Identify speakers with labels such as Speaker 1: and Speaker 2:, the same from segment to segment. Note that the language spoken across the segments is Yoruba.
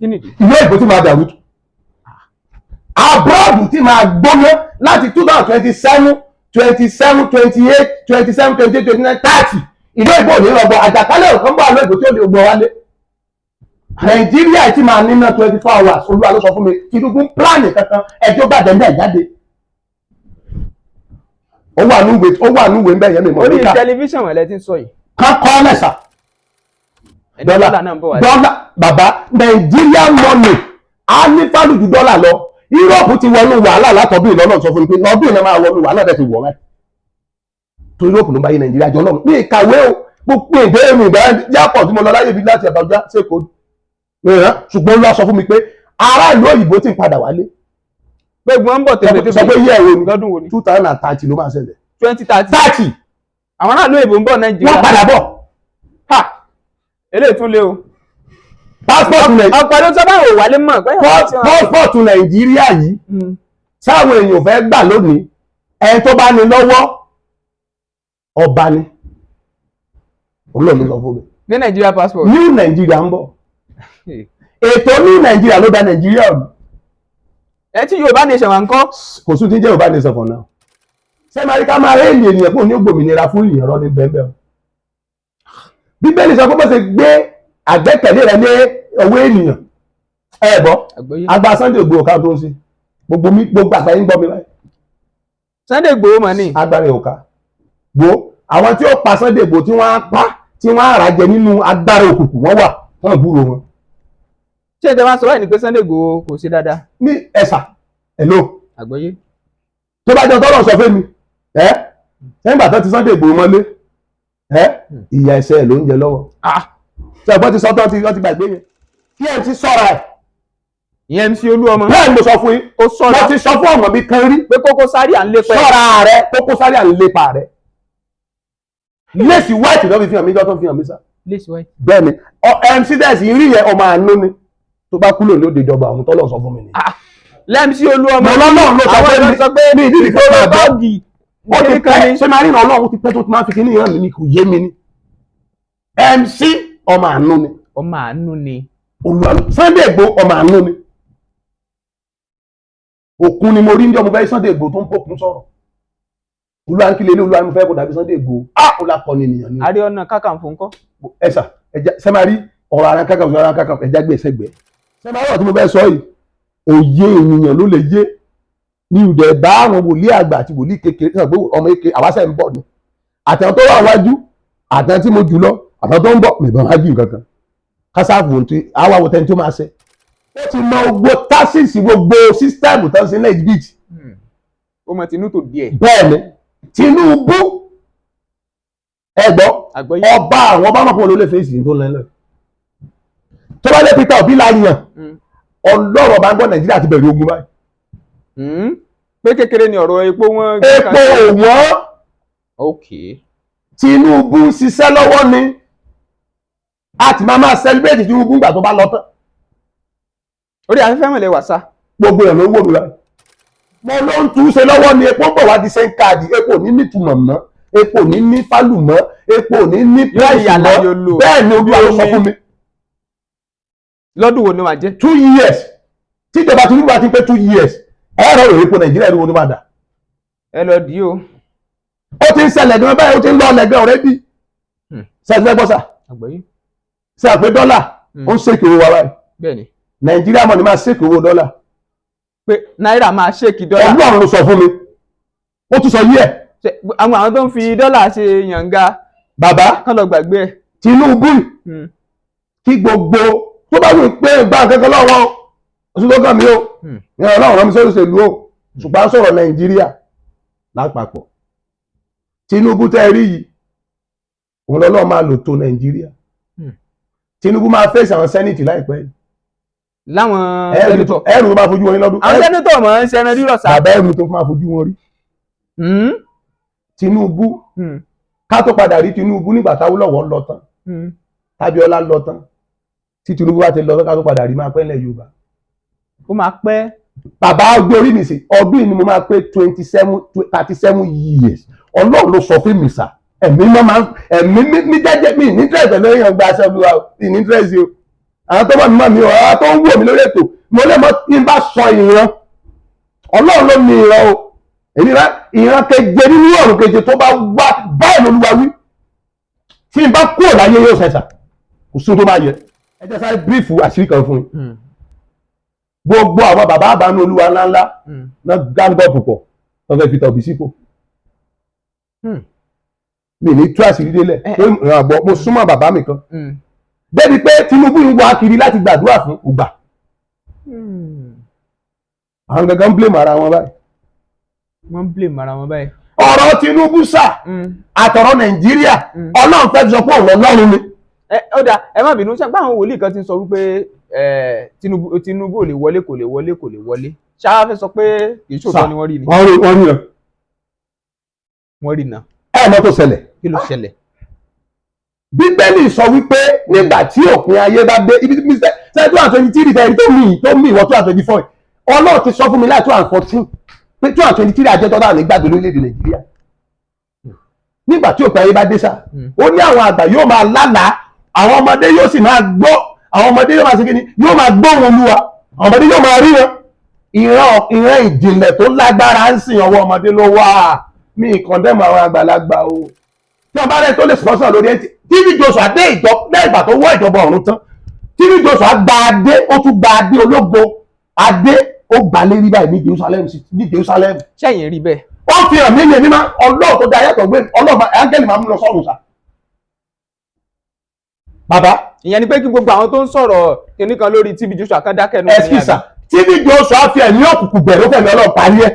Speaker 1: ìlú èbó tí máa dàrú abroad tí máa gbóná láti 2027 27 28 27 28 29 30 ìlú èbó ní ọgbọ àjàkálẹ̀ ọ̀kan bọ̀ àlọ́ èbó tí ó lè gbọ́ wálé nàìjíríà tí máa níná 24 hours olúwa ló sọ fún mi Tinubu pílánì kankan ẹjọ́ gbàdé ńbẹ̀ jáde ó wà núwèé ńbẹ̀ yẹn mi mọ̀
Speaker 2: orí tẹlifíṣàn wẹ̀lẹ́ tí ń sọ yìí
Speaker 1: kankan lẹ́sà dọ́là bàbá nàìjíríà money á ní fálù ju dọ́là lọ Europe ti wọnú wàhálà látọ̀dún ìlọ́nà sọ fún mi pé ọdún ìlọ́nà máa wọnú wàhálà tẹ̀ ti wọ̀ rẹ̀ tó Europe ló bá yé nàìjíríà jọ náà bí ìkàwé o gbogbo ìbéèrè mi ìgbà yàpọ̀ tí mo lọ láyé bí láti Àbújá sẹ́kọ̀ọ́ ṣùgbọ́n ló sọ fún mi pé ará ìlú òyìnbó ti ń padà wálé
Speaker 2: gbogbo ń bọ̀ tẹ̀lé
Speaker 1: sọ pé yẹ́ ẹ̀rọ ni
Speaker 2: lọ́dún wo ni
Speaker 1: 2030 ló máa ṣẹlẹ̀
Speaker 2: 2030 àwọn aráàlú èbó ń bọ̀ Nàìjíríà
Speaker 1: wọ́n padà bọ̀
Speaker 2: ha eléyìí tún lé o
Speaker 1: pásítọ̀tù Nàìjíríà
Speaker 2: ọ̀pọ̀ ló sábà wò wálé mọ̀
Speaker 1: pásítọ̀tù Nàìjíríà yìí sáwọn èèyàn fẹ́ gbà lónìí ẹni tó bá ní lọ́wọ́ ọba ni olóòlù sọ fún mi
Speaker 2: ní Nàìjíríà passport
Speaker 1: new Nàìjíríà ń bọ̀ ètò ní Nàìjíríà ló da Nàìjíríà ọ̀dù
Speaker 2: ẹ tí Yorùbá nation wà ń kọ́
Speaker 1: kò sún tí ń jẹ́ Yorùbá nation for now ṣé Amẹ́ríkà máa rí ènìyàn kó ní ògbòmìnira fún ènìyàn rọ ní bẹ́ẹ̀ Bíbélì sọ pé bó ṣe gbé àgbẹ́kẹ̀lé rẹ ní owó ènìyàn ẹ̀bọ́ àgbà Sunday Igboho ká tó ń sí gbogbo àgbà yín gbọ́ mi báyìí
Speaker 2: Sunday Igboho mọ̀ ní
Speaker 1: agbára òkà gbó àwọn tí ó pa Sunday Igboho tí wọ́n á pa tí wọ́n á rà jẹ nínú agbára òkùnkùn wọ́n wà wọ́n gbúrò wọn.
Speaker 2: ṣé ìjọba máa sọ báyìí ni pé Sunday Igboho kò sí dáadáa.
Speaker 1: ní ẹ̀sà ẹ̀lò
Speaker 2: àgbọ́yé
Speaker 1: tó bá jẹ́ tọ́lọ̀ sọ fún mi nígbà tó ti Sunday Igboho mọ́lé ìyà ẹ̀ṣẹ̀ ẹ̀ ló ń jẹ lọ́wọ́ ṣe ẹ̀gbọ́n ti sọ tán ti gbàgbé yẹn kí ẹ̀ ti sọ̀ra ẹ̀
Speaker 2: ìyẹn MC Oluomo
Speaker 1: bẹ́ẹ̀ ni mo sọ fún yín
Speaker 2: ó sọ̀ra
Speaker 1: mo ti sọ fún ọmọ mi kan rí
Speaker 2: pé Koko Zaria ń lépa
Speaker 1: sọ̀ra rẹ Koko Zaria ń lépa rẹ léèsì white ló fi hàn mí lọ́tọ́ fi hàn mí sá
Speaker 2: léèsì white
Speaker 1: bẹ́ẹ̀ ni MC dẹ́sì rí yẹn ọmọ àánú ni tó bá kúlò ní òde ìjọba àwọn tọ́lọ̀ sọ fún mi ni.
Speaker 2: lẹ́mc Oluomo
Speaker 1: ọlọ́run ló sọ pé ní ìdí ìdí kan
Speaker 2: bọ́ọ̀gì
Speaker 1: ó ti pẹ́ ṣé máa rí ìrànlọ́run ọlọ́run ti pẹ́ tó ti máa fi kíní ìran mi ni kò yé mi ni MC ọmọ àánú ni
Speaker 2: ọmọ àánú ni
Speaker 1: Sunday Igboho ọmọ àánú ni òkun ni mo rí ní ọmọ bẹ́ẹ̀ Sunday Igboho tó ń pòkun sọ̀rọ̀ olúwa ń kílẹ̀ ilé olúwa ń fẹ́ kó dàbí Sunday Igboho ó lákọ ni ènìyàn ni.
Speaker 2: Ààrẹ Ọ̀nà Kakanfò ńkọ́.
Speaker 1: ẹ̀sà ẹja ṣe máa rí ọ̀rọ̀ Ààrẹ Kakanfò ẹja gbé ẹsẹ̀ gbẹ́ ṣe máa rọ̀ tí mo fẹ́ sọ yìí òye ènìyàn ló lè yé ní ìdẹ̀ bá àwọn wòlíì àgbà àti wòlíì kékeré sọ pé ọmọ eke àwáṣẹ ń bọ̀ ni àtẹ̀wọ́n tó wà wájú àtẹ̀wọ́n tí mo jù lọ àtẹ̀wọ́n tó ń bọ̀ mìíràn wájú nǹkan kan kásáàfù tí àwa wo tẹni tó máa ṣe ó ti mọ gbogbo tásìsì gbogbo sísítẹ́ẹ̀mù tó ń ṣe lẹ́yìn bíìtì.
Speaker 2: ó mọ tinú tó díẹ̀.
Speaker 1: bẹ́ẹ̀ ni Tinubu ẹgbọ́ ọba àwọn ọba mọ̀kún olólè fèsì tó lẹ́lẹ̀ tó bá lé Peter Obi láyàn ọlọ́rọ̀ bá ń gbọ́ Nàìjíríà ti bẹ̀rẹ̀ ogun báyìí.
Speaker 2: pé kékeré ni ọ̀rọ̀ epo wọn.
Speaker 1: epo wọ́n.
Speaker 2: ok.
Speaker 1: Tinubu ń ṣiṣẹ́ lọ́wọ́ ni a ti máa celebrate Tinubu gbà tó bá lọ tán.
Speaker 2: orí afẹ́fẹ́ mọ̀lẹ́ wà sá.
Speaker 1: gbogbo ẹ̀ ló wò mí báyìí. mo ló ń tún ṣe lọ́wọ́ ni epo ń bọ̀ wá di same card epo ní nítumọ̀ mọ́ epo ní fálù mọ́ epo ní price mọ́ bẹ́ẹ̀ ni Olúwa ló sọ fún mi.
Speaker 2: lọ́dún wo ni wàá jẹ́.
Speaker 1: 2 years tí ìjọba Tinubu bá ti pé 2 years ẹ̀rọ ìrèpo Nàìjíríà ìlú wo ni máa dà.
Speaker 2: ẹ lọ dì í o.
Speaker 1: ó ti ń ṣẹlẹ̀ gan báyìí ó ti ń lọ ọ̀lẹ́gbẹ́ already. ṣẹ́gbẹ́ gbọ́sà ṣe àpé dọ́là ó ń ṣèkì owó wa báyìí.
Speaker 2: bẹ́ẹ̀ni.
Speaker 1: Nàìjíríà mọ̀ ní máa ṣèkì owó dọ́là.
Speaker 2: pé náírà máa ṣèkì dọ́là.
Speaker 1: Ọlọ́run ló sọ fún mi ó tún sọ yí ẹ̀.
Speaker 2: àwọn tó ń fi dọ́là ṣe yànga.
Speaker 1: bàbá
Speaker 2: kán lọ gbàgbé ẹ̀.
Speaker 1: Tinubu kí gbogbo tó bá wù pé ìgbà kankan lọ́wọ́ oṣù tó kàn mí o ìyẹn Ọlọ́run rán mi sórí òṣèlú o ṣùgbọ́n sọ̀rọ̀ Nàìjíríà lápapọ̀ Tinubu tẹ́ rí yìí òun lọ́lọ́ máa lò tó Nàìjíríà Tinubu máa fèsì àwọn sẹ́nìtì láìpẹ́ yìí.
Speaker 2: láwọn
Speaker 1: sẹ́nìtọ̀ ẹrù tó máa fojú wọn rí lọ́dún.
Speaker 2: àwọn sẹ́nìtọ̀ mọ̀ ń ṣẹran rírọ̀ sá.
Speaker 1: bàbá ẹrù tó máa fojú wọn rí. Tinubu ká tó padà rí Tinubu nígbà táwọ́lọ́wọ́ lọ tán tábíọ́lá lọ tán tí Tinubu bá ti lọ tán ká tó padà rí máa pẹ́ lẹ̀ Yorùbá.
Speaker 2: ó máa pẹ́.
Speaker 1: bàbá ọgbẹ́ orí mi sí ọdún yìí ni mo máa pé 37 years Ọlọ́run ló sọ fún mi sà ẹ̀mí máa ẹ̀mí mi jẹ́jẹ́ mi ní tẹ̀sẹ̀ lóyún ọgbà aṣọ olúwa ní tẹ̀sí o àwọn tó mọ̀ mí o àwọn tó ń wò mí lórí ètò mo lè mọ̀ tí n bá sọ ìran ọlọ́run ló ní ìran o èmi rà ìran keje nínú ọ̀run keje tó bá wá báyìí lolúwa wí tí n bá kúrò láyé yóò ṣẹ̀ṣà kò sí tó bá yẹ ẹ jẹ́ sáré bírífù àṣírí kan fún yín gbogbo àwọn bàbá àbánú olúwa ńláńlá náà gángọ̀ púpọ̀ tó fẹ́ fi tọ̀bí sípò mi ní tú àṣírí délẹ̀ àgbọ̀ mo súnmọ́ bàbá mi kan débi pé Tinubu ń wá kiri láti gbàdúrà fún ògbà àwọn gangan ń blame ara wọn báyìí.
Speaker 2: wọ́n ń blame ara wọn báyìí.
Speaker 1: ọ̀rọ̀ Tinubu sà àtọ̀rọ̀ Nàìjíríà Ọlọ́run fẹ́ sọ pé òun Ọlọ́run ni.
Speaker 2: ó dà ẹ má bínú ṣàgbọ́n àwọn wòlíì kan ti sọ wípé Tinubu ò lè wọlé kò lè wọlé ṣáá fẹ́ sọ pé kì í ṣòótọ́ ni wọ́n rí ni. wọ́n rí náà.
Speaker 1: ẹ mọ̀ tó ṣẹlẹ̀.
Speaker 2: kí ló ṣẹlẹ̀.
Speaker 1: Bíbélì sọ wípé nígbà tí òpin ayé bá dé ibi tí ṣe 2023 tẹ̀rí tó mí ìwọ 2024 Ọlọ́run ti sọ fún mi láì 2014 pé 2023 àjẹtọ́dá ní gbàgbé lórílẹ̀-èdè Nàìjíríà nígbà tí òpin ayé bá dé sá ó ní àwọn àgbà yóò máa lálàá àwọn ọmọdé yóò sì máa gbọ́ àwọn ọmọdé yóò máa ṣe kíni yóò máa gbọ́ wọn Olúwa àwọn ọmọdé yóò máa rí wọn ìran ìjìnlẹ̀ tó lágbára ń sìn ọwọ́ ọmọdé ló wà mí ìkọ̀ndẹ́mù àwọn àgbàlagbà o tí wọ́n bá rẹ̀ tó lè sponsor lórí ẹtì TV Joshua dé ìgbà tó wọ́ ìjọba ọ̀run tán TV Joshua gba adé ó tún gba adé ológo adé ó gbà lérí báyìí ní Jerusalem.
Speaker 2: sẹ́yìn rí bẹ́ẹ̀.
Speaker 1: ó fi hàn mí ní ẹni máa Ọlọ́run tó dá ayẹ́tọ̀ gbé Ọlọ́run áńgẹ́lì máa mú lọ sọ́run sá. bàbá.
Speaker 2: ìyẹn ni pé kí gbogbo àwọn tó ń sọ̀rọ̀ kìnnì kan lórí TV Joshua kan dákẹ́ nù.
Speaker 1: ẹ̀sìsà TV Joshua fi ẹ̀mí òkùnkùn bẹ̀rẹ̀ ó fẹ̀mí Ọlọ́run parí ẹ̀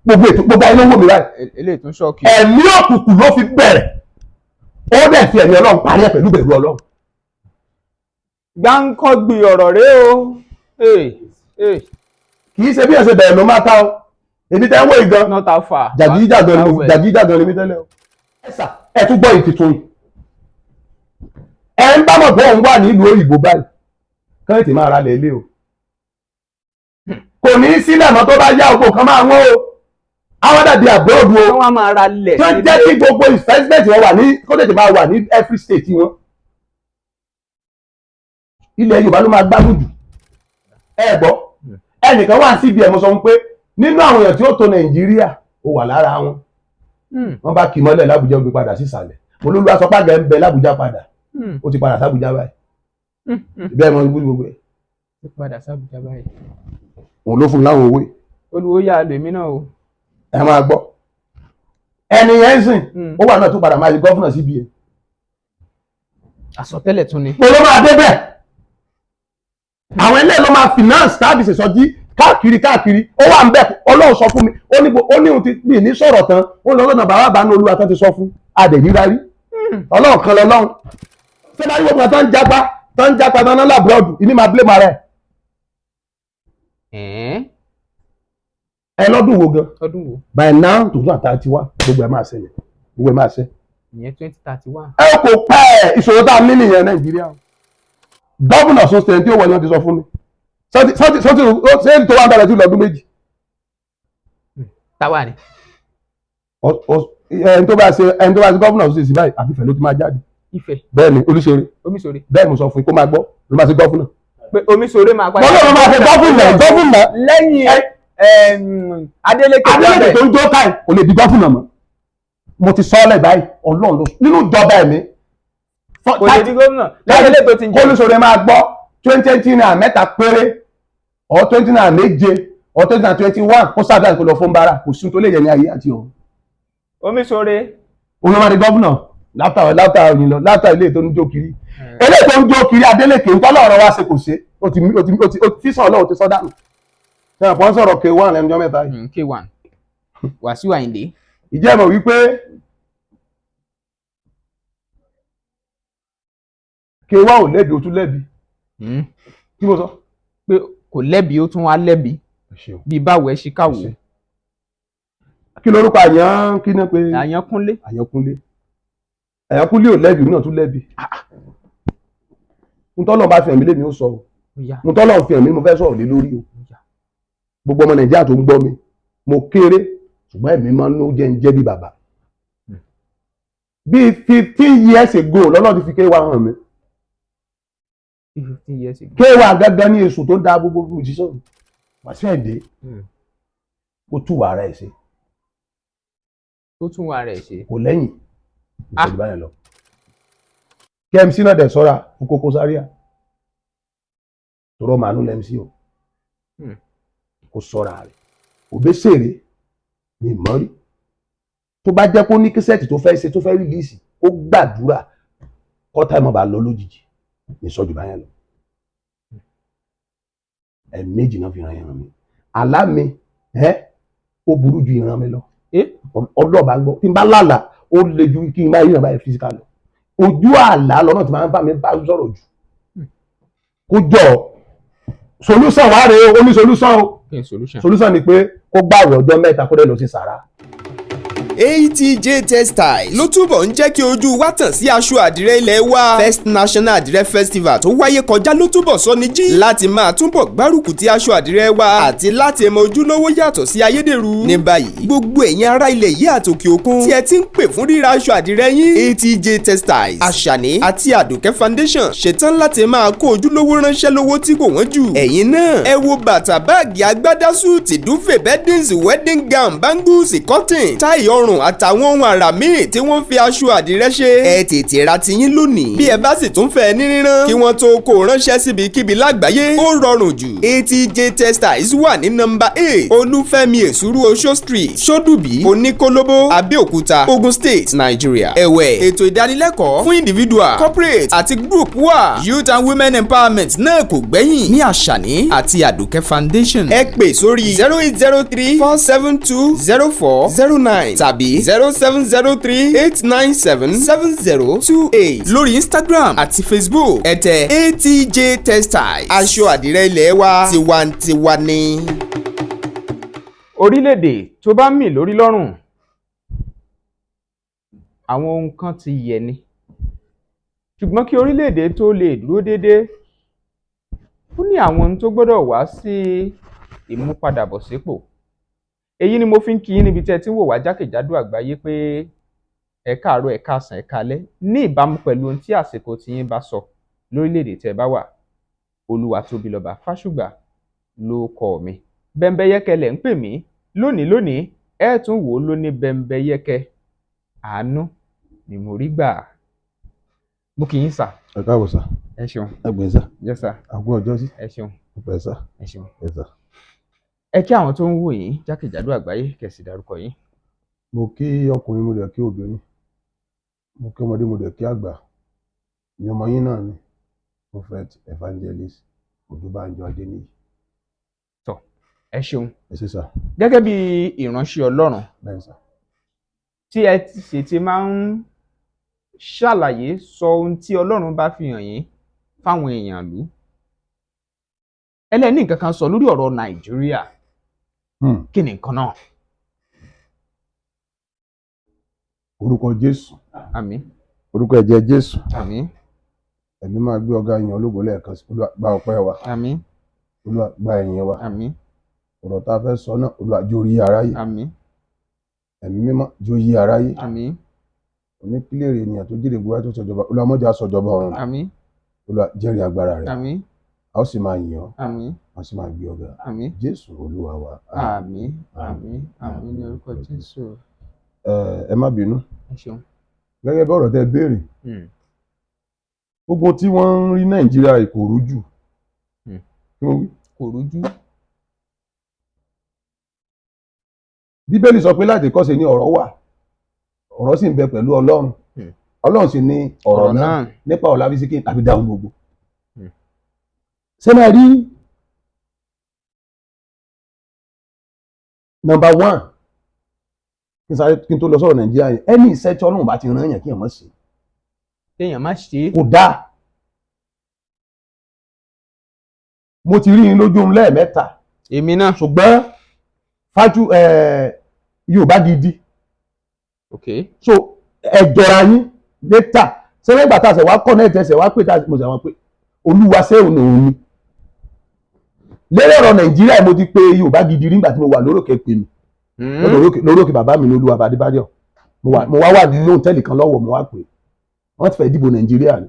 Speaker 1: gbogbo ayé ló wò mí báyìí.
Speaker 2: eléyìí tún ṣọ́ọ̀kì.
Speaker 1: ẹ̀mí òkùnkùn ló fi bẹ̀rẹ̀ ó dẹ̀ fi ẹ̀mí Ọlọ́run parí ẹ̀ pẹ̀lú bẹ̀rù Ọlọ́run.
Speaker 2: gbáǹkọ́ gbì ọ̀rọ̀ rẹ o
Speaker 1: kì í ṣe bí ẹ̀ṣẹ̀ bẹ̀rẹ̀ ló máa ta o èmi tẹ́ ń wò ìgan jàgídíjàgan ni mi tẹ́lẹ̀ o. ẹ tún gbọ́ ìtìtún ẹ ń bá mọ̀ pé òun wà nílùú òyìnbó báyìí kán ètè máa ra lẹ́lẹ́ o kò ní í sílẹ̀ mọ́ tó bá yá oko kan máa wọ́n o àwọn dàbí àbúròdù o
Speaker 2: wọ́n máa ra lẹ̀
Speaker 1: tó jẹ́ kí gbogbo investment wọn wà ní kó tètè máa wà ní every state wọn ilẹ̀ Yorùbá ló máa gbádùn jù ẹ gbọ́ ẹnìkan wà síbi ẹ̀ mo sọ pé nínú àwọn èèyàn tí ó tó Nàìjíríà ó wà lára wọn wọ́n bá kì í mọ́lẹ̀ l'Ábùjá ó gbé padà sísàlẹ̀ olólùwà asọ́pàgẹ́ ń bẹ l'Ábùjá padà ó ti padà s'Ábùjá báyìí bẹ́ẹ̀ mọ́ gbogbo ẹ̀
Speaker 2: ó padà s'Ábùjá báyìí
Speaker 1: òun ló fún láwọn owó
Speaker 2: olùwó yà lèmi náà o
Speaker 1: ẹ máa gbọ́ ẹni yẹn sìn ó wà náà tó padà máa di gọ́fúnà CBN
Speaker 2: àsọtẹ́lẹ̀ tún ni
Speaker 1: mo ló máa débẹ̀ àwọn ilé ló máa finance tàbí ṣèṣọ́jí káàkiri ó wà ń bẹ̀ Ọlọ́run sọ fún mi ó ní ohun ti mi ní sọ̀rọ̀ tán ó lọ lọ́nà bàbá bá ní Olúwa tán ti sọ fún adẹ̀ríra rí Ọlọ́run kan lọ́lọ́run ṣé bá rí gbogbo tán ń jápa tán náà lábúrọ̀dù ìní máa blame ara ẹ lọ́dún wo gan
Speaker 2: ọdún wo
Speaker 1: by now tó tún àtàtì wá gbogbo ẹ̀ máa ṣẹlẹ̀ gbogbo ẹ̀ máa ṣẹ.
Speaker 2: ìyẹn 2031.
Speaker 1: ẹ kò pẹ́ ìṣòro tá a ní nìyẹn Nàìjíríà gọ́vùnà sọ́sẹ̀ tí ó wọlé wọn ti sọ fún mi ṣé tó wá bẹ̀rẹ̀ tí lọ́dún méjì.
Speaker 2: táwa ni.
Speaker 1: ẹni tó bá ṣe gọ́vùnà sọ́sẹ̀ sí báyìí àti Ifẹ̀ ló ti máa jáde.
Speaker 2: Ifẹ̀.
Speaker 1: bẹ́ẹ̀ ni Omiṣore bẹ́ẹ̀ mo sọ fún yín kó máa gbọ́ ló máa ṣe gọ́vùnà.
Speaker 2: pé Omiṣore máa padà.
Speaker 1: bọ́lá ló máa ṣe gọ́vùnà
Speaker 2: lẹ́yìn Adeleke
Speaker 1: tó ń jó káì kò lè di gọ́vùnà mọ́ mo ti sọ ọ́ lẹ̀ báyìí Ọlọ́run ló nínú ìjọba ẹ̀mí.
Speaker 2: kò lè di gómìnà lẹ́yìn ilé tó ti ń jẹ́.
Speaker 1: Olúṣọ̀rẹ́ máa gbọ́ 2020 náà mẹ́ta péré or 20 náà méje or 2021 kó sábà ìpínlẹ̀ fún bára kò sí tó lè yẹ ní ayé àti ọ̀run.
Speaker 2: Omiṣore.
Speaker 1: olùmọ̀ọ́dẹ gọ́vùnà látà òyìn lọ látà ilé tó ń jó kiri ilé tó ń jó kiri Adeleke ń tọ́lọ̀ ọ̀rọ̀ wá ṣe kò ṣe ó ti físàn Ọlọ́run ti sọ dànù ṣe àpọ́n sọ̀rọ̀ K1 lẹ́nujọ́ mẹ́ta yìí.
Speaker 2: K1 Wàsíù Àyìndé.
Speaker 1: ìjẹ́ mọ̀ wípé K1 ò lẹ́bi ó tún lẹ́bi kí mo sọ
Speaker 2: pé kò lẹ́bi ó tún wá lẹ́bi bí báwo ẹ ṣe káwò.
Speaker 1: kí lorúkọ àyàn kí ní pé
Speaker 2: Àyànkúnlé
Speaker 1: ò lẹ́bi náà tún lẹ́bi ntọ́lọ̀ bá fi ẹ̀mí lémi ó sọ o ntọ́lọ̀ fi ẹ̀mí mo fẹ́ sọ̀rọ̀ lé lórí o gbogbo ọmọ Nàìjíríà tó ń gbọ́ mi mo kéré ṣùgbọ́n ẹ̀mí máa ń ló jẹ́ bí bàbá bí 15 years ago lọ́nà ti fi kéré wá hàn mí
Speaker 2: 15 years ago.
Speaker 1: K1 gangan ní èso tó dá gbogbo òjíṣẹ́ Wàsíù Àyìndé ó tú wàrà ẹ̀ ṣe.
Speaker 2: Ó tún wà rẹ̀ ṣe.
Speaker 1: Kò lẹ́yìn ìṣèjọba yẹn lọ. KMC náà dẹ̀ sọ́ra Kókó Zaria tọrọ màánú lẹ́mc o kò sọ́ra rẹ̀ Òbésèré ní ìmọ̀rí tó bá jẹ́ kó ní késẹ́ẹ̀tì tó fẹ́ ṣe tó fẹ́ rìlíìsì ó gbàdúrà kọ́tà ìmọ̀ bá lọ lójijì ní ìṣọ́jọba yẹn lọ. Ẹ̀ẹ̀mejì náà fi ràn yẹn mi àlá mi ó burú ju ìran mi lọ. Ọlọ́ọ̀bá gbọ́ tí n bá lálàá ó le ju kí n máa yíyan báyìí físíkà lọ. Ojú àlá lọ́nà tí máa ń bá mi bá sọ̀rọ̀ jù. Kó jọ solution wá rèé ó ní solution o. Solution ni pé kó gbààwẹ̀ ọjọ́ mẹ́ta kó dẹ̀ lọ sí sàrà.
Speaker 3: ATJ Textiles ló túbọ̀ ń jẹ́ kí ojú wa tàn sí aṣọ àdìrẹ ilẹ̀ wa. First National Àdìrẹ Festival tó wáyé kọjá ló túbọ̀ sọ ní jí láti máa túbọ̀ gbárùkù ti aṣọ àdìrẹ wa àti láti mọ ojúlówó yàtọ̀ sí ayédèrú. Ní báyìí gbogbo ẹ̀yin ará ilẹ̀ yìí àtòkè òkun tí ẹ ti ń pè fún ríra aṣọ àdìrẹ yín ATJ Textiles Àṣàní àti Àdùkẹ́ Foundation ṣetán láti máa kó ojúlówó ránṣẹ́ lówó tí kò wọ́n jù. Ẹ̀yin náà ẹ wo bàtà báàgì agbádá súùtì dúfè beddings wedding gown bangles cotton táì ọrùn àtàwọn ohun àrà míì tí wọ́n fi aṣọ àdìrẹ ṣe. Ẹ tètè ra tiyín lónìí. Bí ẹ bá sì tún fẹ́ ní rírán kí wọ́n tó kó ránṣẹ́ síbikíbi lágbàáyé ó rọrùn jù. ATJ Textiles wà ní nọ́mbà 8 Olúfẹ́mi Èsúrú Oṣó Street Ṣódùbí Oníkólóbó Abẹ́òkúta Ogun State Nigeria. Ẹ̀wẹ̀ ètò ìdánilẹ́kọ̀ọ́ fún individual corporate àti group wà. Youth and Women Empowerment náà kò gbẹ́yìn ní Àṣàní àti Àdùkẹ́ Foundation. Ẹ pè sórí 0803 472 0409 tàbí 0703 897 7028 lórí Instagram àti Facebook ẹ tẹ ATJ Textiles aṣọ àdìrẹ ilẹ̀ wa tiwantiwa ni.
Speaker 2: Orílẹ̀-èdè tó bá mì lórí lọ́rùn àwọn ohun kan ti yẹ̀ ni ṣùgbọ́n kí orílẹ̀-èdè tó lè dúró déédéé ó ní àwọn ohun tó gbọ́dọ̀ wá sí ìmúpadàbọ̀sípò. Èyí ni mo fi ń kí yín níbi tí ẹ ti ń wò wá jákèjádò àgbáyé pé ẹ káàárọ̀ ẹ káàsán ẹ káalẹ́ ní ìbámu pẹ̀lú ohun tí àsìkò tí yín bá sọ lórílẹ̀-èdè tẹ́ bá wà. Olúwatóbilọ́ba Fásùgbà ló kọ mi. Bẹ́mbẹ́yẹ́kẹ́ lẹ̀ ń pè mí lónìí ẹ tún wò ó lóní Bẹ́mbẹ́yẹ́kẹ́. Àánú ni mo rí gbà. Mo kì í sà.
Speaker 1: Ẹ káàbọ̀ sà.
Speaker 2: Ẹ ṣeun.
Speaker 1: Ẹ gbìn sà.
Speaker 2: Yes sà.
Speaker 1: Àgọ́ ọjọ́ sí.
Speaker 2: Ẹ ṣeun.
Speaker 1: Ọpẹ́ sà.
Speaker 2: Ẹ ṣeun.
Speaker 1: Ẹ sà.
Speaker 2: Ẹ kí àwọn tó ń wò yín jákèjádò àgbáyé kẹ̀sì dárúkọ yín.
Speaker 1: Mo kí ọkùnrin mo dẹ̀ kí obìnrin. Mo kí ọmọdé mo dẹ̀ kí àgbà. Mi ọmọ yín náà ni Prophet Evangelist Odubanjo Adeniyi.
Speaker 2: Tọ́ ẹ ṣeun.
Speaker 1: Ẹ ṣé sà.
Speaker 2: Gẹ́gẹ́ bí ìránṣẹ́ Ọlọ́run
Speaker 1: Bẹ́ẹ̀ sà.
Speaker 2: tí ẹ sì ti máa ń ṣàlàyé sọ ohun tí Ọlọ́run bá fi hàn yín fáwọn èèyàn lú. Ẹlẹ́ni nǹkan kan sọ lórí ọ̀rọ̀ Nàìjíríà. Kí ni nǹkan náà?
Speaker 1: Orúkọ Jésù.
Speaker 2: Àmín.
Speaker 1: Orúkọ ẹ̀jẹ̀ Jésù.
Speaker 2: Àmín.
Speaker 1: Ẹ̀mí máa gbé ọ̀gá yín ológo lẹ́ẹ̀kan sí. Olúwa gba ọpẹ́ wa.
Speaker 2: Àmín.
Speaker 1: Olúwa gba ẹ̀yìn wa.
Speaker 2: Àmín.
Speaker 1: Ọ̀rọ̀ tá a fẹ́ sọ náà Olúwa jẹ́ ó yé aráyé.
Speaker 2: Àmín.
Speaker 1: Ẹ̀mí mímọ́ jẹ́ ó yé aráyé.
Speaker 2: Àmín.
Speaker 1: Onípìlẹ̀rẹ̀ ènìyàn tó jèrè gbogbo tó sọjọba Olúwa má jẹ́ á sọjọba ọ̀run.
Speaker 2: Àmín.
Speaker 1: Olúwa jẹ́rìí agbára rẹ̀.
Speaker 2: Àmín.
Speaker 1: A ó sì máa yìn ọ́.
Speaker 2: Àmín.
Speaker 1: A sì máa gbé ọ̀gá.
Speaker 2: Àmín.
Speaker 1: Jésù Olúwa wa.
Speaker 2: Àmín. Àmín. Àmín ní orúkọ Jésù.
Speaker 1: Ẹ má bínú.
Speaker 2: Ẹ ṣeun.
Speaker 1: Gẹ́gẹ́ bí ọ̀rọ̀ tẹ́ béèrè. Gbogbo tí wọ́n ń rí Nàìjíríà kò rújú. Kí wọ́n wí?
Speaker 2: Kò rújú.
Speaker 1: Bíbélì sọ pé láti kọ́ṣe ni ọ̀rọ̀ wà. Ọ̀rọ̀ sì ń bẹ pẹ̀lú Ọlọ́run. Ọlọ́run sì ní ọ̀rọ̀ náà nípa ọ̀la fisiki àbí dáhùn gbogbo. Ṣé máa rí number 1 kí n tó lọ sọ̀rọ̀ Nàìjíríà yẹn ẹni iṣẹ́ tí Ọlọ́run bá ti rán yàn kí èèyàn má ṣe.
Speaker 2: Kéèyàn má ṣe.
Speaker 1: Kò dáa. Mo ti rí yín lójú ohun lẹ́ẹ̀mẹ́ta.
Speaker 2: Èmi náà.
Speaker 1: Ṣùgbọ́n fájú Yorùbá gidi.
Speaker 2: Okay.
Speaker 1: So ẹ jọra yín létà sẹ́wọ́n ìgbà tá a ṣẹ̀ wá connect ẹsẹ̀ wá pé tá a mo ṣẹ̀ wá pé Olúwa sẹ́wọ̀n òun ni. Lérè ọ̀rọ̀ Nàìjíríà mo ti pè Yorùbá gidi rí nígbà tí mo wà lórókè pè mí. Lórókè bàbá mi ní Olúwa Adébáyọ̀. Mo wá wà nínú hòtẹ́ẹ̀lì kan lọ́wọ́ mo wá pè wọ́n ti fẹ́ dìbò Nàìjíríà ni.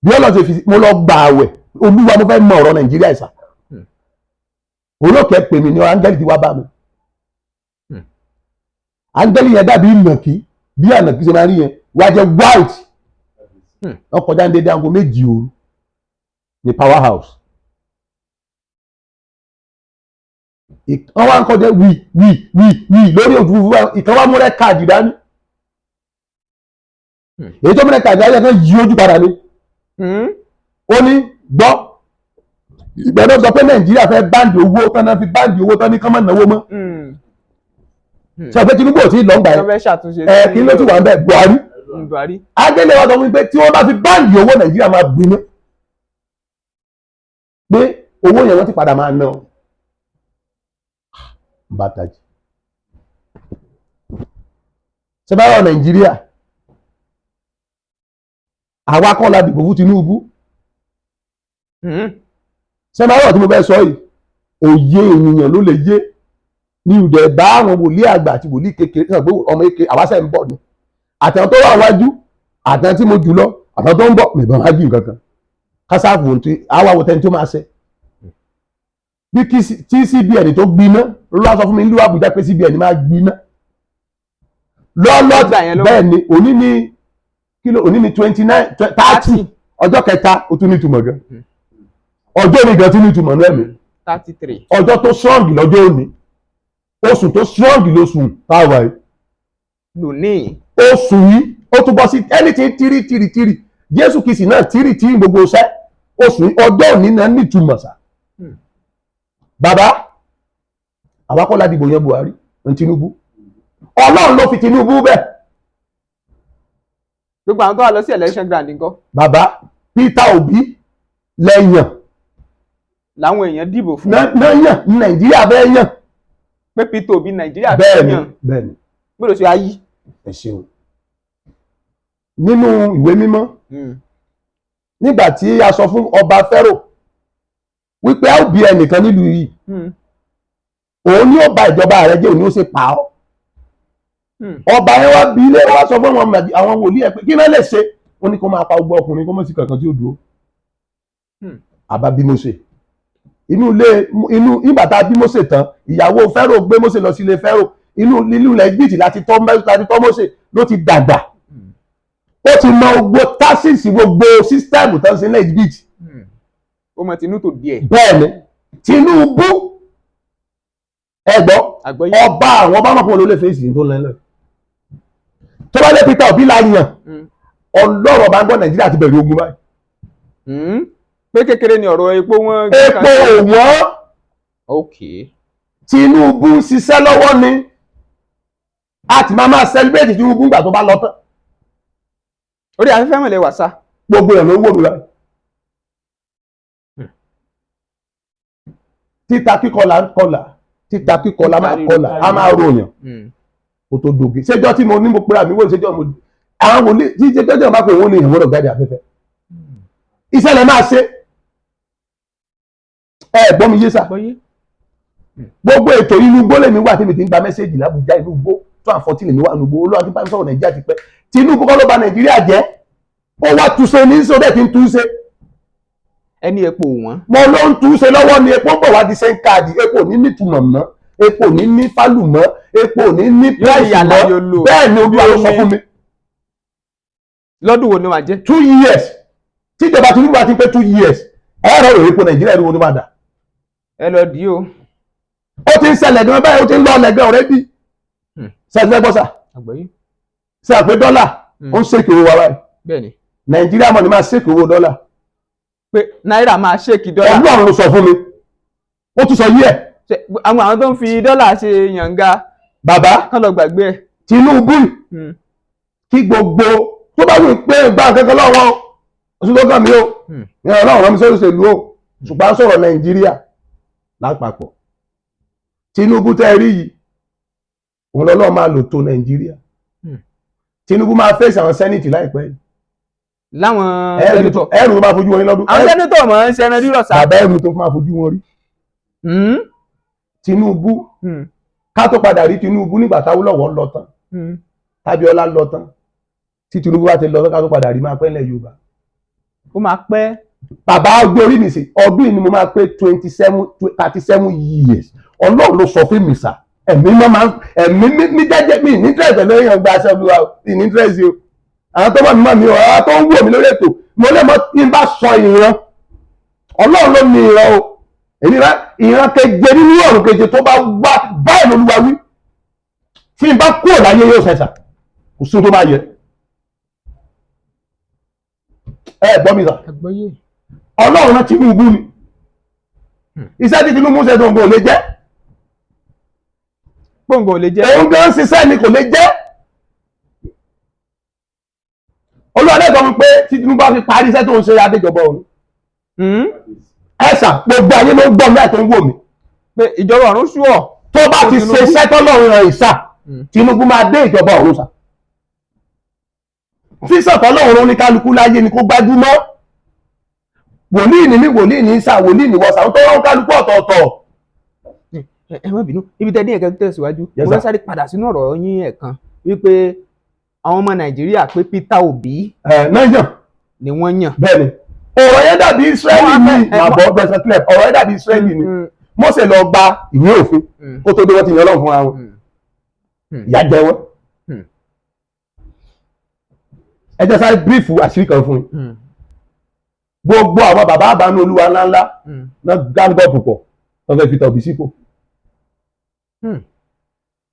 Speaker 1: bí ọlọ́run ṣe fi mo lọ gba àwẹ̀ olúwa mo fẹ́ mọ ọ̀rọ̀ nàìjíríà ìsà olóòkè pè mí ní áńgẹ́lì tí wá bá mi áńgẹ́lì yẹn dàbí ìnàkí bí ànàkí ṣe máa rí yẹn wá jẹ́ white wọ́n kọjá ní dédé aago 2 òru ní power house wọ́n wá ń kọjá wì lórí òfurufú ìkan wá múrẹ́ káàdì dání èyí tó múrẹ́ káàdì dání kan yí ojú padà ní ó ní gbọ́ ìgbẹ́dọ̀ sọ pé nàìjíríà fẹ́ báǹdì owó tán náà fi báǹdì owó tán ní kán máa náwó mọ́ sọ pé Tinubu ò tí ì lọ́ngbà yẹn kí ló ti wà ń bẹ̀ Buhari Adélé wa sọ fún mi pé tí wọ́n bá fi báǹdì owó nàìjíríà máa gbiná pé owó yẹn wọ́n ti padà máa ná bàtàjì ṣe bá rọ nàìjíríà àwa kọ́ la dìbò fún Tinubu ṣe máa rọ̀ tí mo fẹ́ sọ yìí òye ènìyàn ló lè yé ní ìdẹ̀ bá àwọn wòlíì àgbà àti wòlíì kékeré náà pé ọmọ eke àwáṣẹ́ ń bọ̀ ni àtàwọn tó wà wájú àtàwọn tí mo jù lọ àtàwọn tó ń bọ̀ mìíràn wá jù nǹkan kan kásáàfù àwa wò tẹni tó máa ṣe bí tí CBN tó gbiná ló wá sọ fún mi nílùú Àbújá pé CBN máa gbiná lọ́lọ́ bẹ́ẹ̀ ni òní ní 29 30 ọjọ́ kẹta ó tún ní ìtumọ̀ gan ọjọ́ mi gan tún ní ìtumọ̀ náà mi
Speaker 2: 33
Speaker 1: ọjọ́ tó strong lọ́jọ́ òní oṣù tó strong lóṣù táwa yìí
Speaker 2: lónìí
Speaker 1: oṣù yìí ó tún bọ́ sí anything tírì Jésù Kristi náà tírì gbogbo ṣẹ́ oṣù yìí ọjọ́ òní náà ní ìtumọ̀ sá bàbá àwa kọ́ la dìbò yẹn Buhari ní Tinubu Ọlọ́run ló fi Tinubu bẹ́ẹ̀
Speaker 2: gbogbo àwọn tó wà lọ sí election ground nǹkan
Speaker 1: bàbá Peter Obi lẹ́yìn
Speaker 2: làwọn èèyàn dìbò fún
Speaker 1: náà yàn ní Nàìjíríà bẹ́ẹ̀ yàn
Speaker 2: pé Peter Obi Nàìjíríà
Speaker 1: bẹ́ẹ̀ni bẹ́ẹ̀ni
Speaker 2: gbọ́dọ̀ ṣe ayí
Speaker 1: ẹ ṣeun nínú ìwé mímọ́ nígbà tí a sọ fún ọba Fẹ́rò wípé a ó bí ẹnìkan nílùú yìí òun ni ó bà ìjọba rẹ̀ jẹ́ òun ni ó ṣe pa ọ́ ọba yẹn wá bí ilé wá sọ fún àwọn wòlíì ẹ̀ pé kí náà lè ṣe ó ní kó máa pa gbogbo ọkùnrin kó mọ̀ sí kankan tí ó dúró àbá bí Mósè inú ìgbà tá a bí Mósè tán ìyàwó Fẹ́rò gbé Mósè lọ sí ilé Fẹ́rò inú ilẹ̀ Íjíbítì láti tọ́ Mósè ló ti dàgbà ó ti mọ gbogbo tásìsì gbogbo sísítẹ́ẹ̀mù tán sí ilẹ̀ Íjíbítì
Speaker 2: ó mọ Tinubu tó díẹ̀
Speaker 1: bẹ́ẹ̀ni Tinubu ẹgbọ́ ọba àwọn ọba mọ̀kànlá ló lè fèsì tó lẹ́lẹ̀ tó bá lè Peter Obi láyàn ọlọ́rọ̀ bá ń gbọ́ Nàìjíríà ti bẹ̀rẹ̀ ogun báyìí
Speaker 2: pé kékeré ni ọ̀rọ̀ epo wọn.
Speaker 1: epo wọ́n.
Speaker 2: ok.
Speaker 1: Tinubu ń ṣiṣẹ́ lọ́wọ́ ni a ti máa celebrate Tinubu nígbà tó bá lọ tán.
Speaker 2: orí afẹ́fẹ́ mọ̀lẹ́ wà sá.
Speaker 1: gbogbo ẹ̀ ló wò mí báyìí. títa kíkọlà ń kọlà títa kíkọlà máa kọlà a máa ròyàn kó tó doge ṣéjọ́ tí mo ní mo pera mi wò ṣéjọ́ mo àwọn wòlíì tí ṣéjọ́ máa pè wọ́n ní ìwọ́n ọ̀gáde afẹ́fẹ́ ìṣẹ̀lẹ̀ máa ṣe gbọ́ mi yé sá gbogbo ètò inú igbó lèmi wà tí mi ti ń gba mẹ́sẹ̀gì l'Àbújá inú igbó 214 lèmi wà nínú igbó olóòwò àti bá mi sọ̀rọ̀ Nàìjíríà ti pẹ́ Tinubu kọ́ ló bà Nàìjíríà jẹ́ ó wá túnṣe ní sódẹ̀ tí ń túnṣe
Speaker 2: ẹni epo wọn.
Speaker 1: mo ló ń túnṣe lọ́wọ́ ni epo ń bọ̀ wá di sẹ́ńkáàdì epo ní nítumọ̀ mọ́ epo ní ní fálù mọ́ epo ní ní price mọ́ bẹ́ẹ̀ ni Olúwa ló sọ fún mi.
Speaker 2: lọ́dún wo ni wàá jẹ́.
Speaker 1: 2 years tíjọba Tinubu bá ti pé 2 years ẹ̀rọ rẹ̀ epo Nàìjíríà ìlú wo ni máa dà.
Speaker 2: ẹ lọ dí o.
Speaker 1: ó ti ń ṣẹlẹ̀ gan báyìí ó ti ń lọ ọ̀lẹ́gàn ọ̀rẹ́dì ṣẹ̀ṣẹ̀ gbọ́sà ṣe àpé dọ́là ó ń ṣèkì owó wa báyìí
Speaker 2: bẹ́ẹ̀ni
Speaker 1: Nàìjíríà mọ̀ ní máa ṣèkì owó dọ́là
Speaker 2: pé náírà máa ṣèkì dọ́là
Speaker 1: Ọlọ́run ló sọ fún mi ó tún sọ yí ẹ̀.
Speaker 2: àwọn tó ń fi dọ́là ṣe yànga
Speaker 1: bàbá
Speaker 2: kán lọ gbàgbé ẹ̀.
Speaker 1: Tinubu kí gbogbo tó bá wù pé gbà kankan lọ́wọ́ oṣù tó kàn mí o ìyẹn Ọlọ́run rán mi sọ́dọ̀ òṣèlú o ṣùgbọ́n sọ̀rọ̀ Nàìjíríà lápapọ̀ Tinubu tẹ́ rí yìí òun lọ́lọ́ máa lò tó Nàìjíríà Tinubu máa fèsì àwọn sẹ́nìtì láìpẹ́ yìí
Speaker 2: láwọn sẹ́nitọ̀
Speaker 1: ẹrù tó máa fojú wọn rí lọ́dún
Speaker 2: àwọn sẹ́nitọ̀ mọ̀ ń ṣẹran rírọ̀ sá
Speaker 1: bàbá ẹrù tó máa fojú wọn rí Tinubu ká tó padà rí Tinubu nígbà táwọ́lọ́wọ́ lọ tán Tábíọ́lá lọ tán tí Tinubu bá ti lọ tán ká tó padà rí máa pẹ́ ńlẹ̀ Yorùbá
Speaker 2: ó máa pẹ́.
Speaker 1: Bàbá ọjọ́ orí mi sí ọdún yìí ni mo máa pé 37 years. Ọlọ́run ló sọ fún mi sà. Ẹ̀mí mi jẹ́jẹ́ mi ní tẹ̀sẹ̀ lórí ìyàn gba aṣọ olúwa ní tẹ̀sí o. Àwọn tó mọ̀ mí mọ̀ mi o, àwọn tó ń wò mí lórí ètò mo lè mọ tí n bá sọ ìran. Ọlọ́run ló ní ìran o. Èmi bá ìran keje nínú ọ̀run keje tó bá wá báyìí lolúwa wí. Tí n bá kúrò láyé yóò ṣẹ̀ṣà. Kò sí tó máa yẹ. Gbọ́ mi sà. Ọlọ́run náà Tinubu ni. Iṣẹ́ tí Tinubu ṣe tó ń bò lè jẹ́.
Speaker 2: Gbòǹgbò lè jẹ́.
Speaker 1: Òun gan ṣiṣẹ́ ni kò lè jẹ́. Olúwadé sọ pé tí Tinubu bá fi parí iṣẹ́ tó ń ṣe adéjọba òun. Ẹ̀sà gbogbo ayé ló ń gbọ́ mẹ́ẹ̀ tó ń wò mí.
Speaker 2: Pé ìjọba ọ̀run sú ọ̀.
Speaker 1: Tó bá ti ṣe iṣẹ́ tọ́lọ́run ràn ìṣà, Tinubu máa dé ìjọba ọ̀run sà. Fíṣọ̀ tọ́lọ́run ní kálukú láyé ni kó gbájúmọ́. Wòlíì ni mí, wòlíì ní ìṣà, wòlíì ní wọ́sà, tó rán kálukú ọ̀tọ̀ọ̀tọ̀.
Speaker 2: Ẹ má bínú, ibi tẹ́ dín ẹ̀kẹ́ tó tẹ̀síwájú, mo fẹ́ sáré padà sínú ọ̀rọ̀ yín ẹ̀kan wípé àwọn ọmọ Nàìjíríà pé Peter Obi ni wọ́n yàn.
Speaker 1: Bẹ́ẹ̀ni, ọ̀rọ̀ yẹn dàbí Ísírẹ́lì ni àbọ̀ bẹ̀sẹ̀ clef, ọ̀rọ̀ yẹn dàbí Ísírẹ́lì ni. Mósè lọ gba ìwé òfin kó tó dé wọ́n ti yan Ọlọ́run fúnra wọn. Ìyà jẹ wọ́n. Ẹ jẹ́ sáré bírífù àṣírí kan fún yín. Gbogbo àwọn bàbá àbánú olúwa ńláńlá náà gángọ̀ púpọ̀ wọ́n fẹ́ fi Peter Obi sípò.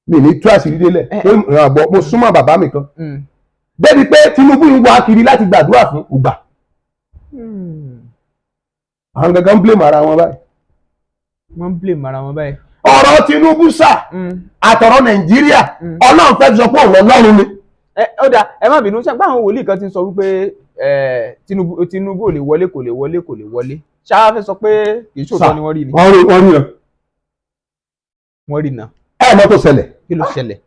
Speaker 1: Mi ní tú àṣírí délẹ̀ pé ìrànbọ̀ mo súnmọ́ bàbá mi kan. Débi pé Tinubu ń wá kiri láti gbàdúrà fún ìgbà. Àwọn gangan ń blame ara wọn báyìí.
Speaker 2: Wọ́n ń blame ara wọn báyìí.
Speaker 1: Ọ̀rọ̀ Tinubu sà àtọ̀rọ̀ Nàìjíríà Ọlọ́run fẹ́ sọ pé òun Ọlọ́run ni.
Speaker 2: Ó dà ẹ má bínú ṣe pé àwọn wòlíì kan ti sọ wípé Tinubu ò lè wọlé kò lè wọlé ṣáá fẹ́ sọ pé kì í ṣòótọ́ ni wọ́n rí ni. Wọ́n rí náà.
Speaker 1: Ẹ mọ̀ tó ṣẹlẹ̀.
Speaker 2: Kí ló ṣẹlẹ̀?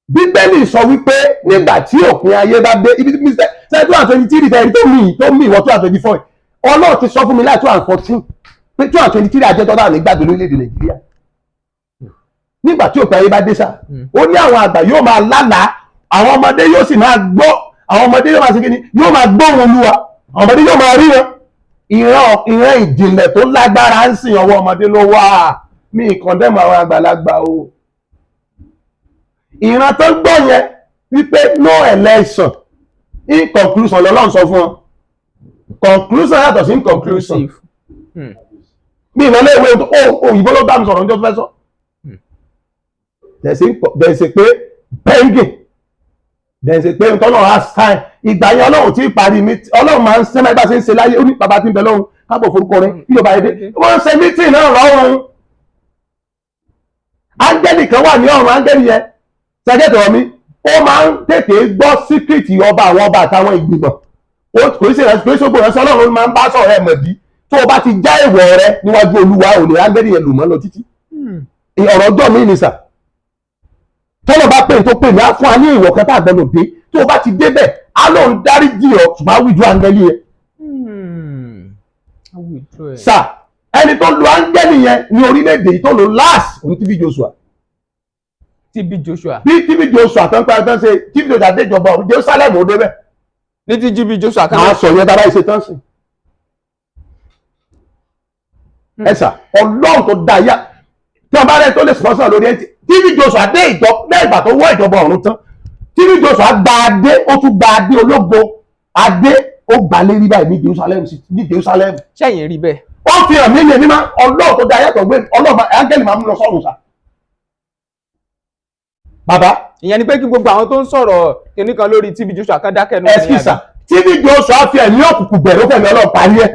Speaker 1: Bíbélì sọ wípé nígbà tí òpin ayé bá dé ibi tí ṣe 2023 tẹ̀rí tó mì ìwọ 2024 Ọlọ́run ti sọ fún mi láti 2014 pé 2023 àjẹtọ́ náà ní gbàgbé lórílẹ̀-èdè Nàìjíríà. Nígbà tí òpin ayé bá dé sá ó ní àwọn àgbà yóò máa lálàá àwọn ọmọdé yóò sì máa gbọ́ àwọn ọmọdé yóò máa ṣe kíni yóò máa gbọ́ wọn Olúwa àwọn ọmọdé yóò máa rí wọn. Ìran ìjìnlẹ̀ tó lágbára ń sìn ọwọ́ ọmọdé ló wà. Mi ìkọ̀ndẹ́mù àwọn àgbàlagbà o. Ìran tó gbọ́ yẹn wípé no election in conclusion lọ́lọ́run sọ fún ọ. Conclusion yàtọ̀ sí inconclusive. Mi ìmọ̀lẹ́ ìwé òyìnbó ló bá mi sọ̀rọ̀ níjọ́ fẹ́ sọ. Dẹ̀sẹ̀ pé bẹ́ńgì dẹ̀sẹ̀ pé tọ́lọ́run á sáìn ìgbà yẹn Ọlọ́run tí parí mi Ọlọ́run máa ń sẹ́mẹ́ bá ṣe ń ṣe láyé ó ní bàbá tí ń bẹ lọ́run káàbọ̀ forúkọ rẹ̀ kí ló bá yẹ dé wọ́n ń ṣe mítìn náà lọ́run. Áńgẹ́lì kan wà ní ọ̀run áńgẹ́lì yẹn ṣẹ́gẹ́tọ̀ mi ó máa ń tètè gbọ́ síkírìtì ọba àwọn ọba àtàwọn ìgbìmọ̀ kò sí ìrẹsìkò ìrẹsì Ọlọ́run máa ń bá sọ̀rọ̀ ẹ̀ mọ̀dí tó o bá ti já ìwọ̀ rẹ níwájú Olúwa ò ní áńgẹ́lì yẹn lò mọ́ lọ títí. Ọ̀rọ̀ ọjọ́ mi ni sà tọ́lọ̀ bá pè tó pè ní á fún wa ní ìwọ̀ kan tá a gbọ́dọ̀ dé tó o bá ti débẹ̀ á lọ ń dáríjì ọ ṣùgbọ́n á wíjú áńgẹ́lì yẹn. Sà ẹni tó lu áńgẹ́lì yẹn ní orílẹ̀-èdè yìí tó lo last òun TB Joshua.
Speaker 2: TB Joshua.
Speaker 1: Bí TB Joshua tó ń pa ẹ̀tọ́ ṣe TB Joshua déjọba òun Jerusalem ó débẹ̀.
Speaker 2: Ní ti TB Joshua kan.
Speaker 1: Máa sọ yẹn dábàá ìṣe tán sí. Ẹ sà Ọlọ́run tó dá yá tí wọ́n bá rẹ̀ tó lè sọ̀rọ̀ sọ̀rọ̀ lórí ẹ̀ TB Joshua dé ìgbà tó wọ́ ìjọba ọ̀run tán TB Joshua gba adé ó tún gba adé ológo adé ó gbà lérí báyìí ní Jerusalem.
Speaker 2: Ṣẹ́yìn rí bẹ́ẹ̀.
Speaker 1: Ó fi hàn mí ní mímọ́ Ọlọ́run tó dá yàtọ̀ gbé Ọlọ́run áńgẹ́lì máa mú lọ sọ́run sà. Bàbá.
Speaker 2: Ìyẹn ni pé kí gbogbo àwọn tó ń sọ̀rọ̀ kìnní kan lórí TB Joshua kan dákẹ́ nù.
Speaker 1: Ẹ̀sìsà TB Joshua fi ẹ̀mí òkùnkùn bẹ̀rẹ̀ ó fẹ̀mí Ọlọ́run parí ẹ̀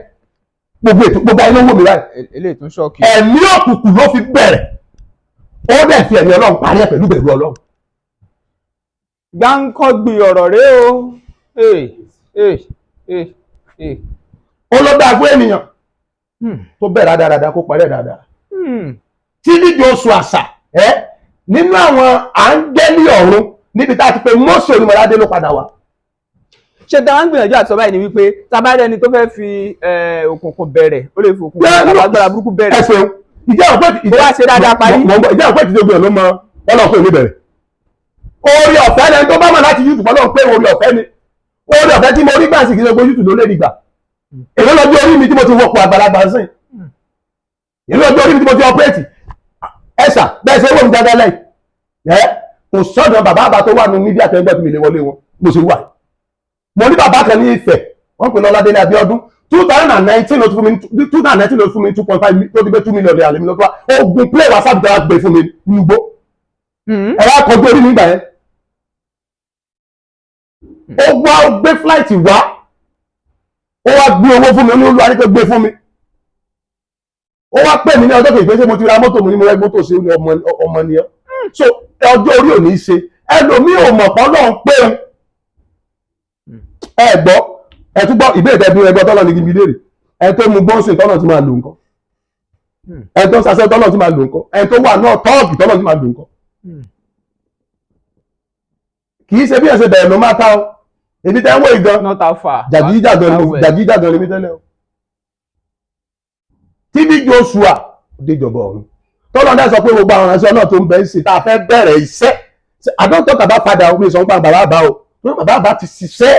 Speaker 1: gbogbo ayé ló wò mí báyìí.
Speaker 2: Eléyìí tún ṣọ́ọ̀kì.
Speaker 1: Ẹ̀mí òkùnkùn ló fi bẹ̀rẹ̀ ó dẹ̀ fi ẹ̀mí Ọlọ́run parí ẹ̀ pẹ̀lú bẹ̀rù Ọlọ́run.
Speaker 2: Gbáǹkọ́gbì ọ̀rọ̀ rẹ o.
Speaker 1: Ó ló dáa fún ènìyàn tó bẹ̀rẹ̀ dáadáa kó parí ẹ̀ dáadáa. TB Joshua sà nínú àwọn áńgẹ́lì ọ̀run níbi tá a ti pe Mósè Olúmọládé ló padà wá.
Speaker 2: Ṣé táwọn gbìyànjú àti sọ báyìí ni wípé tábàdé ẹni tó fẹ́ fi òkùnkùn bẹ̀rẹ̀ ó lè fi òkùnkùn alágbára burúkú bẹ̀rẹ̀.
Speaker 1: Ẹ̀sìn ìjẹ́ òpé
Speaker 2: ìjẹ́ ṣe dáadáa parí.
Speaker 1: Ìjẹ́ òpé ìdíje obìnrin ló mọ Ọlọ́run pé ní bẹ̀rẹ̀. Oore ọ̀fẹ́ lẹni tó bá mọ̀ láti YouTube Ọlọ́run pé oore ọ̀fẹ́ ni. ó lè ọ̀fẹ́ tí mo rí gbà sí kí ló gbójú tù ló lè rí gbà èló lọ́jọ́ orí mi tí mo ti wọ́pọ̀ àgbàlagbà sìn èló lọ́jọ́ orí mi tí mo ti ọpẹ́ẹ̀tì ẹ̀sà bẹ́ẹ̀ ṣe wọ́n mi dáadáa lẹ́yìn kò sọ́dọ̀ bàbá tó wà ní mídíà tó ń gbọ́ tí mi lè wọlé wọn mo ṣe wà mo ní bàbá kan ní Ifẹ̀ wọ́n pè lọ́ládélé Abíọ́dún 2019 ló fún mi 2019 ló fún mi 2.5 tó ti gbé 2 million naira lèmi lọ́tọ́ ogun play WhatsApp tó wá gbé fún mi nígbó ẹ̀rọ akọ̀gbé orí mi gbà yẹn ó wá gbé flight wá ó wá gbé owó fún mi ó ní olúwa ní kó gbé fún mi ó wá pè mí ní ọjọ́ kejì pé ṣé mo ti ra mọ́tò mo ní mo rẹ́ mọ́tò sí ọmọ nìyẹn so ọjọ́ orí ò ní í ṣe ẹlòmíì ò mọ̀ pọ́n náà ń pé ẹ gbọ́ ẹ tún gbọ́ ìbéèrè tẹ́ bí ẹgbọ́ tọ́lọ́ ní kí n bí léèrè ẹ tó mu gbọ́nsìn tọ́lọ́ ti máa lò nǹkan ẹ tó sasẹ́ tọ́lọ́ ti máa lò nǹkan ẹ tó wà náà tọ́ọ̀gì tọ́lọ́ ti máa lò nǹkan kì í ṣe bí ẹ̀sẹ̀ bẹ̀rẹ̀ ló máa ta ọ èdè tẹ́ ń wọ ìgan jàgídíjàgan lèmi tẹ́lẹ̀ o TV Joshua déjọba ọ̀run tọ́lọ́ dá sọ pé gbogbo àwọn aránṣẹ́ náà tó ń bẹ ń ṣe tá a fẹ́ bẹ̀rẹ̀ iṣẹ́ àdóńtọ́ kàbá padà omi ìsọ̀n pa bàbá àbá o bàbá àbá ti ṣiṣẹ́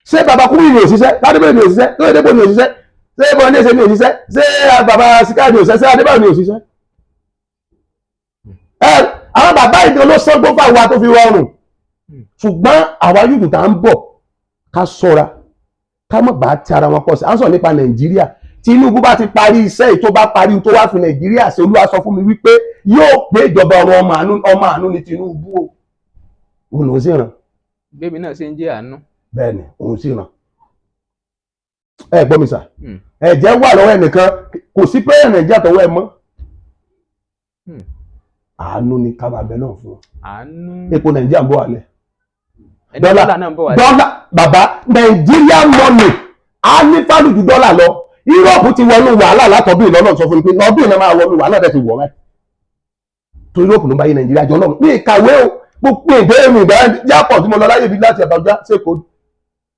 Speaker 1: ṣé bàbá kúrú ìrìn òṣìṣẹ́ ládébẹ̀rẹ̀ ní òṣìṣẹ́ tó yẹ débò ní òṣìṣẹ́ ṣé bọ́ ní ẹsẹ̀ ní òṣìṣẹ́ ṣé bàbá síkáà ní òṣìṣẹ́ ṣé adébẹ̀rẹ̀ ní òṣìṣẹ́ àwọn bàbá ìdí olóṣèlú tó fà wá tó fi rọrùn ṣùgbọ́n àwa yùdù tá ń bọ̀ ká ṣọ́ra ká mọ̀ bá ti ara wọn pọ̀ sí à ń sọ nípa Nàìjíríà Tinubu bá ti parí iṣẹ́ èyí tó bá parí tó wá fi Nàìjíríà ṣe Olúwa sọ fún mi wípé yóò gbé ìjọba ọmọ àánú ní Tinubu o òun ló sì ràn.
Speaker 2: bébí náà ṣe ń jẹ́ àánú.
Speaker 1: bẹ́ẹ̀ni òun sì ràn. ẹ gbọ́ mi sà ẹ̀jẹ̀ wà lọ́wọ́ ẹnìkan kò sí pé Nàìjíríà tọwọ́ ẹ mọ́ àánú ni kábàbẹ́ náà fún ọ.
Speaker 2: àánú.
Speaker 1: epo Nàìjíríà ń bọ̀ wálẹ̀.
Speaker 2: dọ́là náà ń bọ̀ wálẹ̀.
Speaker 1: dọ́là bàbá Nàìjíríà money á ní fálù ju dọ́là lọ. Europe ti wọnú wàhálà látọ̀dún ìlọ́nà sọ fún mi pé ọdún ìlànà máa wọnú wàhálà tẹ̀ ti wọ̀ rẹ̀ tó Europe ló ń bá yé Nàìjíríà jọ náà ní ìkàwé o gbogbo èdè èmi ìgbà jápọ̀ tí mo lọ láyé bí láti Àbújá sẹ́kọ̀ọ́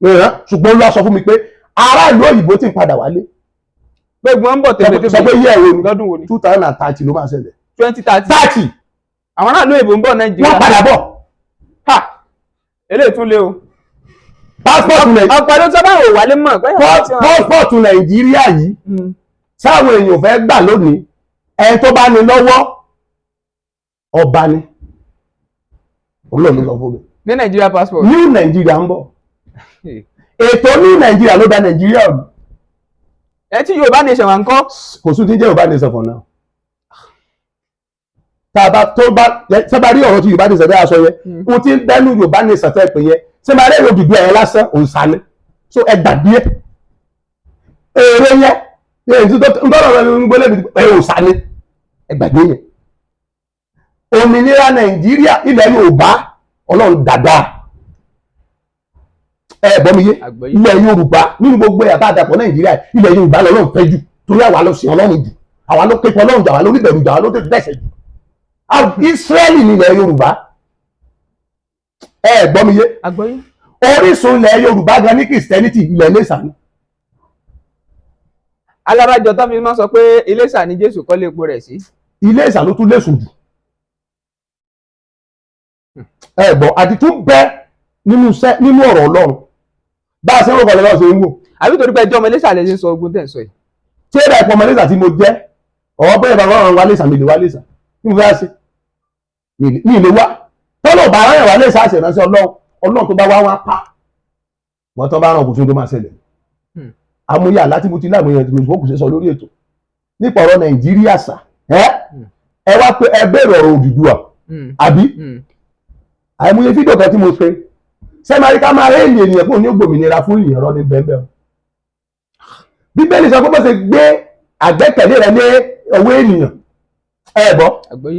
Speaker 1: mìíràn ṣùgbọ́n ló sọ fún mi pé ará ìlú òyìnbó ti ń padà wálé.
Speaker 2: gbogbo wọn ń bọ̀ tẹ́lẹ̀
Speaker 1: sọ pé yẹ́ ẹ̀rọ
Speaker 2: lọ́dún wo ni
Speaker 1: 2030 ló máa ṣẹlẹ̀.
Speaker 2: 2030 àwọn aráàlú òyìnbó ń bọ̀ Nàìjíríà.
Speaker 1: wọ́n padà bọ̀.
Speaker 2: ha eléyìí tún lé o.
Speaker 1: passport Nàìjíríà
Speaker 2: ọ̀pọ̀lọpọ̀ sábà wò wálé mọ̀.
Speaker 1: passport Nàìjíríà yìí sáwọn èèyàn fẹ́ gbà lónìí ẹni tó bá ní lọ́wọ́ ọba ni olóòlù lọ fún mi.
Speaker 2: ní Nàìjíríà passport.
Speaker 1: New Nàìjíríà ń bọ̀ ètò New Nàìjíríà ló dá Nàìjíríà rú.
Speaker 2: ẹ tí Yorùbá nation wà ń kọ́.
Speaker 1: kò sún tí ń jẹ́ Yorùbá nation for now. tàbá tó bá sábà rí ọ̀rọ̀ tí Yorùbá nation bẹ́ẹ̀ aṣọ yẹn mo ti ń dánú Yorùbá nation fẹ́ pè yẹn ṣé máa rẹ́rìn òdìdí ẹ̀yẹ lásán òun sálẹ̀ so ẹ gbàgbé èrè yẹn èyí tó ń tọ́lọ̀ rẹ̀ ń gbélé mi ẹ̀ òun sálẹ̀ ẹ gbàgbé yẹn. òmìnira Nàìjíríà ilẹ̀ Yorùbá Ọlọ́run dáadáa ẹ bọ́ mi yé ilẹ̀ Yorùbá nínú gbogbo ẹ̀yà tá a dàpọ̀ Nàìjíríà ilẹ̀ Yorùbá lọ́lọ́run fẹ́ jù torí àwa ló sìn Ọlọ́run jù àwa ló képe Ọlọ́run jù àwa ló níbẹ̀rù jù àwa ló tètè dẹ̀sẹ̀ jù Ísírẹ́lì ní ilẹ̀ Yorùbá ẹ gbọ́ mi yé orísun ilẹ̀ Yorùbá gan ní Christianity ilẹ̀ Iléṣà ni.
Speaker 2: alábàjọ tó fi máa sọ pé Iléṣà ni Jésù kọ́lé epo rẹ̀ sí.
Speaker 1: Iléṣà ló tún lẹ́sùn jù ẹ gbọ́ àdìtú bẹ nínú ọ̀rọ̀ Ọlọ́run bá a ṣe ń rò kọ́lẹ́ lọ́wọ́ ṣe ń wò.
Speaker 2: àbí torí pé ẹjọ́ ọmọ Iléṣà lè ṣe sọ ogun tẹ̀ ń sọ yìí.
Speaker 1: ṣé ẹ̀dá ìpọ̀ ọmọ Iléṣà tí mo jẹ́ ọ̀wọ́ bẹ́ẹ̀ bá wọn wá Iléṣà mi lè wá Iléṣà kí mo fẹ́ ṣe mi lè wá tọ́lọ̀ bá ara yẹn wá Iléṣà ṣe ìránṣẹ́ Ọlọ́run tó bá wá wá pa wọ́n tó bá ràn kò tún tó máa ṣẹlẹ̀ amúyẹ àlá tí mo ti láàmúyẹ tí mo kù ṣe sọ lórí ètò nípa ọ̀rọ̀ Nàìjíríà sà ẹ wá pé ẹ bẹ̀rẹ̀ ọ̀rọ̀ Odùduwà àbí àìmúyẹ fídíò kan tí mo ṣe sẹ́márìká máa rẹ́ ènìyàn fún ní ògbòmìnira fún ìyẹn rọ́ ní bẹ́ẹ̀ Bíbélì sọ pé bó ṣe gbé àgbẹ́kẹ̀lé rẹ ní ọwọ́ ènìyàn ẹ bọ́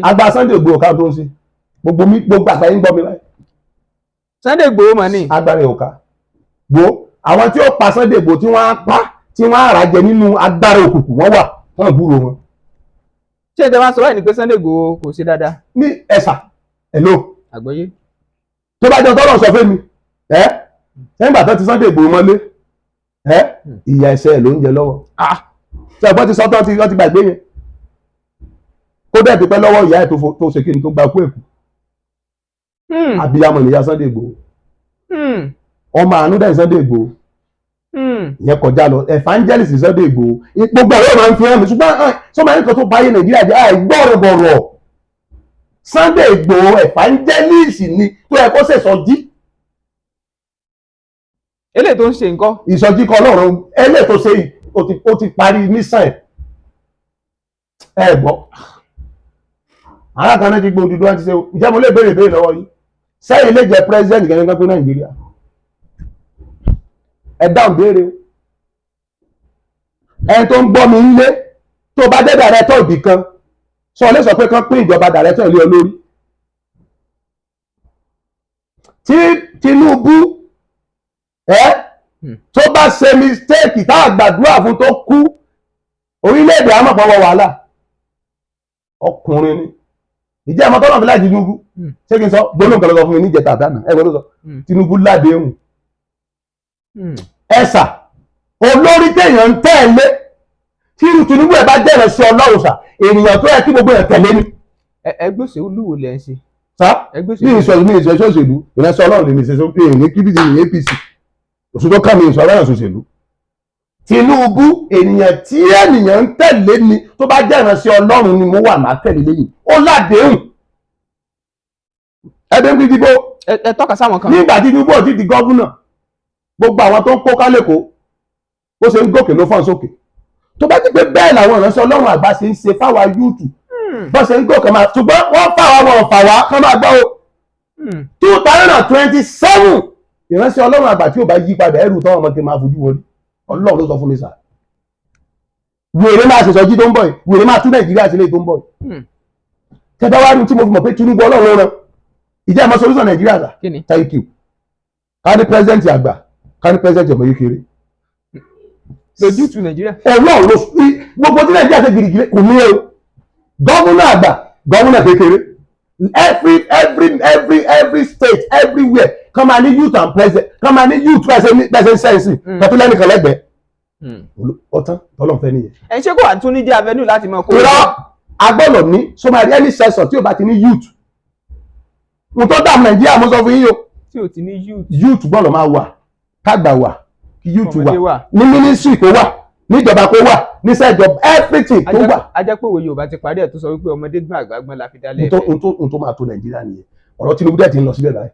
Speaker 1: àgbà Sunday Igboho ká tó ń ṣe gbogbo àgbáyé ń gbọ́ mi báyìí.
Speaker 2: Sunday Igboho mà ní.
Speaker 1: agbára òkà gbó àwọn tí ó pa Sunday Igboho tí wọ́n á pa tí wọ́n á rà jẹ nínú agbára òkùnkùn wọ́n wà wọ́n gbúrò wọn.
Speaker 2: ṣé ìjọba sọ báyìí ni pé Sunday Igboho kò ṣe dáadáa.
Speaker 1: ní ẹ̀sà ẹ̀lò
Speaker 2: àgbọ́yé.
Speaker 1: tó bá jẹ́ tọ́lọ̀ sọ fún mi nígbà tó ti Sunday Igboho mọ́lé ìyá ẹsẹ̀ ẹ̀ ló ń jẹ lọ́wọ́ tí ọ̀pọ̀ ti sọ tán ti gbàgbé yẹn kó dẹ̀ ti pẹ́ lọ́wọ́ ìyá ẹ̀ tó ṣe kí ni tó gba kú èkú abiyamọ nìyá Sunday Igboho ọmọ àánú dẹ̀ Sunday Igboho ìyẹn kọjá lọ evangelist Sunday Igboho gbogbo àwọn máa ń fi hàn mí ṣùgbọ́n sọmọ ẹni kan tó báyé Nàìjíríà jẹ́ àìgbọ́rọ̀bọ̀rọ̀ Sunday Igboho evangelist ni tó yẹ kó ṣèṣọ jí.
Speaker 2: eléyìí tó ń ṣe nǹkan.
Speaker 1: ìsọjí kan Ọlọ́run eléyìí tó ṣe ó ti parí nísàn ẹ gbọ́ alákan náà ti gbé Odùduwà ti ṣe ìjẹ́ mo lè béèrè lọ́wọ́ yìí sẹ́yìn lè jẹ́ president gẹ́gẹ́ pé Nàìjíríà ẹ dáhùn béèrè ẹni tó ń gbọ́ mi nílé tó bá dé dàrẹ́tọ̀ ibì kan sọ lè sọ pé kán pín ìjọba dàrẹ́tọ̀ ilé olórí tí Tinubu tó bá ṣe mistake tá a gbàdúrà fún tó kú orílẹ̀-èdè àmọ̀pọ̀wọ̀ wàhálà ọkùnrin ni ìjẹ́ ẹ̀mọ́ tọ́lọ̀ fi láì Tinubu ṣé kí n sọ gbólóhùn kan lọ́sọ fún mi níjẹta àdánà ẹ̀wọ̀n ló sọ Tinubu ládéhùn ẹ̀sà olórí téèyàn ń tẹ̀lé tí Tinubu ẹ̀ bá jẹ́rẹ̀ sí Ọlọ́run sà ènìyàn tó yẹ kí gbogbo ẹ̀ tẹ̀lé ni.
Speaker 2: ẹgbẹ́ òṣèlú wo lẹ́ ń ṣe.
Speaker 1: sá ní ìṣẹ̀ṣẹ̀ òṣèlú ìrẹsì Ọlọ́run lè ní ṣe sókè ní kíbìtì ní APC òṣù tó kà mí ìṣọ̀ Ọlọ́run òṣèlú. Tinubu ènìyàn tí ènìyàn ń tẹ̀lé ni tó bá jẹ́rẹ̀ sí Ọlọ́run ni mo wà máa tẹ̀lé lẹ́yìn ó ládéhùn. ẹbí ń dìbò
Speaker 2: ẹ tọ́ka sáwọn kan.
Speaker 1: nígbà tí Tinubu ò ti di gọ́fúnà gbogbo àwọn tó ń kó kálẹ̀kọ́ ó ṣe ń gòkè ló fọ́n sókè tó bá ti pé bẹ́ẹ̀ làwọn ìránṣẹ́ Ọlọ́run àgbà ṣe ń ṣe fáwa yúùtù bó ṣe ń gòkè máa ṣùgbọ́n wọ́n fáwa wọn fà wá kán máa gbọ́ o 2027 ìránṣẹ́ Ọlọ́run àgbà tí ò bá yí padà ẹrù táwọn ọmọ kí n máa fojú wọn rí Ọlọ́run ló sọ fún mi sà wèrè máa ṣèṣọ jí tó ń bọ̀ yìí wèrè máa tún Nàìjíríà sílé tó ń bọ̀ yìí tẹ́tọ́ wá ní tí mo fi mọ̀ pé Tinubu Ọlọ́run rán ìjẹ́ ìmọ̀ solution Nàìjíríà sà thank you ká ní president àgbà ká ní president ọmọ yìí kéré
Speaker 2: lójú tu Nàìjíríà.
Speaker 1: Ọlọ́run ló fi gbogbo tí Nàìjíríà ṣe gírígírí kò ní ẹrù gọ́vùnà àgbà gọ́vùnà kékeré every state everywhere kàn máa ní youth and president kàn máa ní youth president sẹ́ǹsì pẹ̀tù lẹ́nìkan lẹ́gbẹ̀ẹ́ ọ̀tán Ọlọ́run fẹ́ nìyẹn.
Speaker 2: ẹ̀ ṣé kò wà tún ní jẹ́ avenue láti mọ kó.
Speaker 1: irọ́ agbọ́dọ̀ ní sọmarí ẹni sẹ́sọ̀ tí o bá ti ní youth mo tó dààmú Nàìjíríà mo sọ fún yín o
Speaker 2: tí o ti ní
Speaker 1: youth gbọ́dọ̀ máa wà kágbà wà kí youth wà ní ministry kó wà níjọba kó wà níṣẹ́ ìjọba everything tó wà.
Speaker 2: ajẹ́pẹ́ òwe Yorùbá ti parí ẹ̀ tó sọ wípé ọmọdé gbọ́n àgbà gbọ́n la fi dálé ẹ̀.
Speaker 1: ohun tó máa tó Nàìjíríà nìyẹn ọ̀rọ̀ Tinubu dẹ̀ ti ń lọ síbẹ̀ báyìí.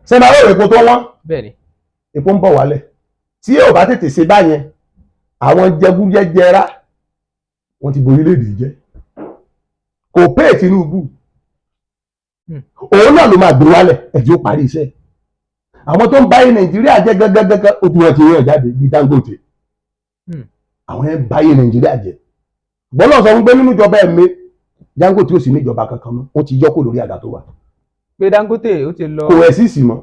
Speaker 1: ṣé máa rò epo tó wọ́n epo ń bọ̀ wálẹ̀ tí yóò bá tètè ṣe báyẹn àwọn jẹgújẹjẹrá wọ́n ti borí lédè jẹ́ kò pé Tinubu òun náà ló máa gbé wálẹ̀ ẹ̀jẹ̀ ó parí iṣẹ́ àwọn tó ń báyé Nàìjíríà jẹ́ gẹ́gẹ́gẹ́gẹ́ ó ti wọ́n ti rìn jáde bíi Dangote àwọn ẹ̀ báyé Nàìjíríà jẹ́ bọ́lá sọ fún pé nínú ìjọba ẹ̀mí Dangote ó sì ní ìjọba kankan mọ́ ó ti yọ́kò lórí àga tó wà.
Speaker 2: pé Dangote ó ti lọ.
Speaker 1: kò ẹ̀ sì sì mọ́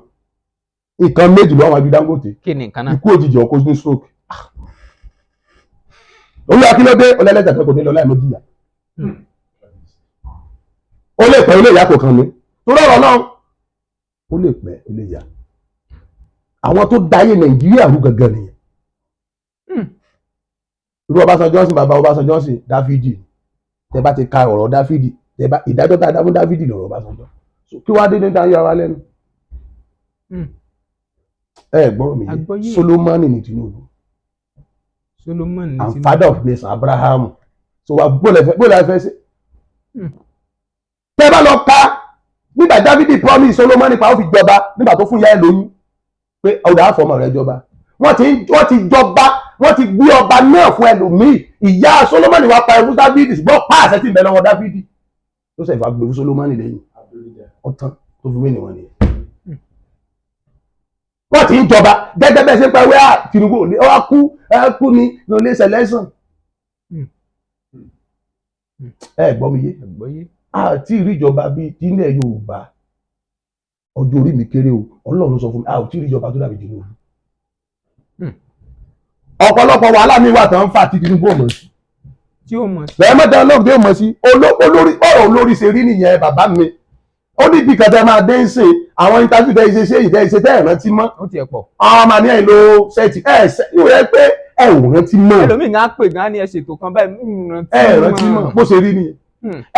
Speaker 1: nǹkan méjì lọ́wọ́ àbí Dangote
Speaker 2: kí ni nǹkan náà
Speaker 1: ikú òjijì ọkọ̀ ní stroke olú akílódé ọlẹ́lẹ́jà kan kò ní lọ láì mọ́ jìyà ó lè pẹ́ ó lè yá kò kàn mí tó rọrọ̀ náà ó lè pẹ́ ó lè yá àwọn tó dáyé Nàìjíríà rú gangan nìyẹn irú Ọbásanjọ́ sí bàbá Ọbásanjọ́ sí Dáfídì tẹ bá ti ka ọ̀rọ̀ Dáfídì tẹ bá ìdájọ́ tá a dá fún Dáfídì lọ̀rọ̀ Ọbásanjọ́ kí wàá dé ní dáyé ara lẹ́nu ẹ gbọ́rọ̀ mi yé Solomoni ní Tinubu and father of nation Abraham so wa bóòlù ẹfẹ ṣe tẹ bá lọ ka nígbà Dáfídì promise Solomoni pa ó fi jọba nígbà tó fún yá ẹ lóyún pé ọ̀dà àfọmọ rẹ jọba wọ́n ti jọba wọ́n ti gbé ọba náà fún ẹlòmíì ìyá Solomoni wá pa ẹrú Dáfídì ṣùgbọ́n pa àṣẹ tí ń bẹ lọ́wọ́ Dáfídì tó ṣe ìfàgbé fún Solomoni lẹ́yìn ọ̀tán tó fi wé nìwọ̀n nìyẹn wọ́n ti ń jọba gẹ́gẹ́ bẹ́ẹ̀ ṣe ń pa ewé Tinubu ó kú ní ilé selection ẹ gbọ́ mi yé àti ìrí ìjọba bíi tílẹ̀ Yorùbá ọjọ́ orí mi kéré o Ọlọ́run sọ fún mi àti ìrí ìjọba tó dàbí Tinubu ọ̀pọ̀lọpọ̀ wàhálà mi wà tán ń fà tí Tinubu ò mọ̀ sí
Speaker 2: tí ó mọ̀ sí
Speaker 1: bẹ́ẹ̀ mọ́tẹ́ Ọlọ́run tó mọ̀ sí olórí ọ̀rọ̀ olórí ṣe rí nìyẹn bàbá mi ó ní bí kàtà máa dé ń sè àwọn interview tẹ́ ṣe ìdẹ́ ìṣe tẹ́ ẹ̀ rántí mọ́
Speaker 2: ó tiẹ̀ pọ̀
Speaker 1: àwọn ọmọ ní ẹ̀ ló ṣẹ́ẹ̀tì yóò yẹ pé ẹ̀ ò rántí mọ́
Speaker 2: ẹlòmíì ń pè gan ni ẹ ṣètò kan báyìí
Speaker 1: rántí mọ́ bó ṣe rí nìyẹn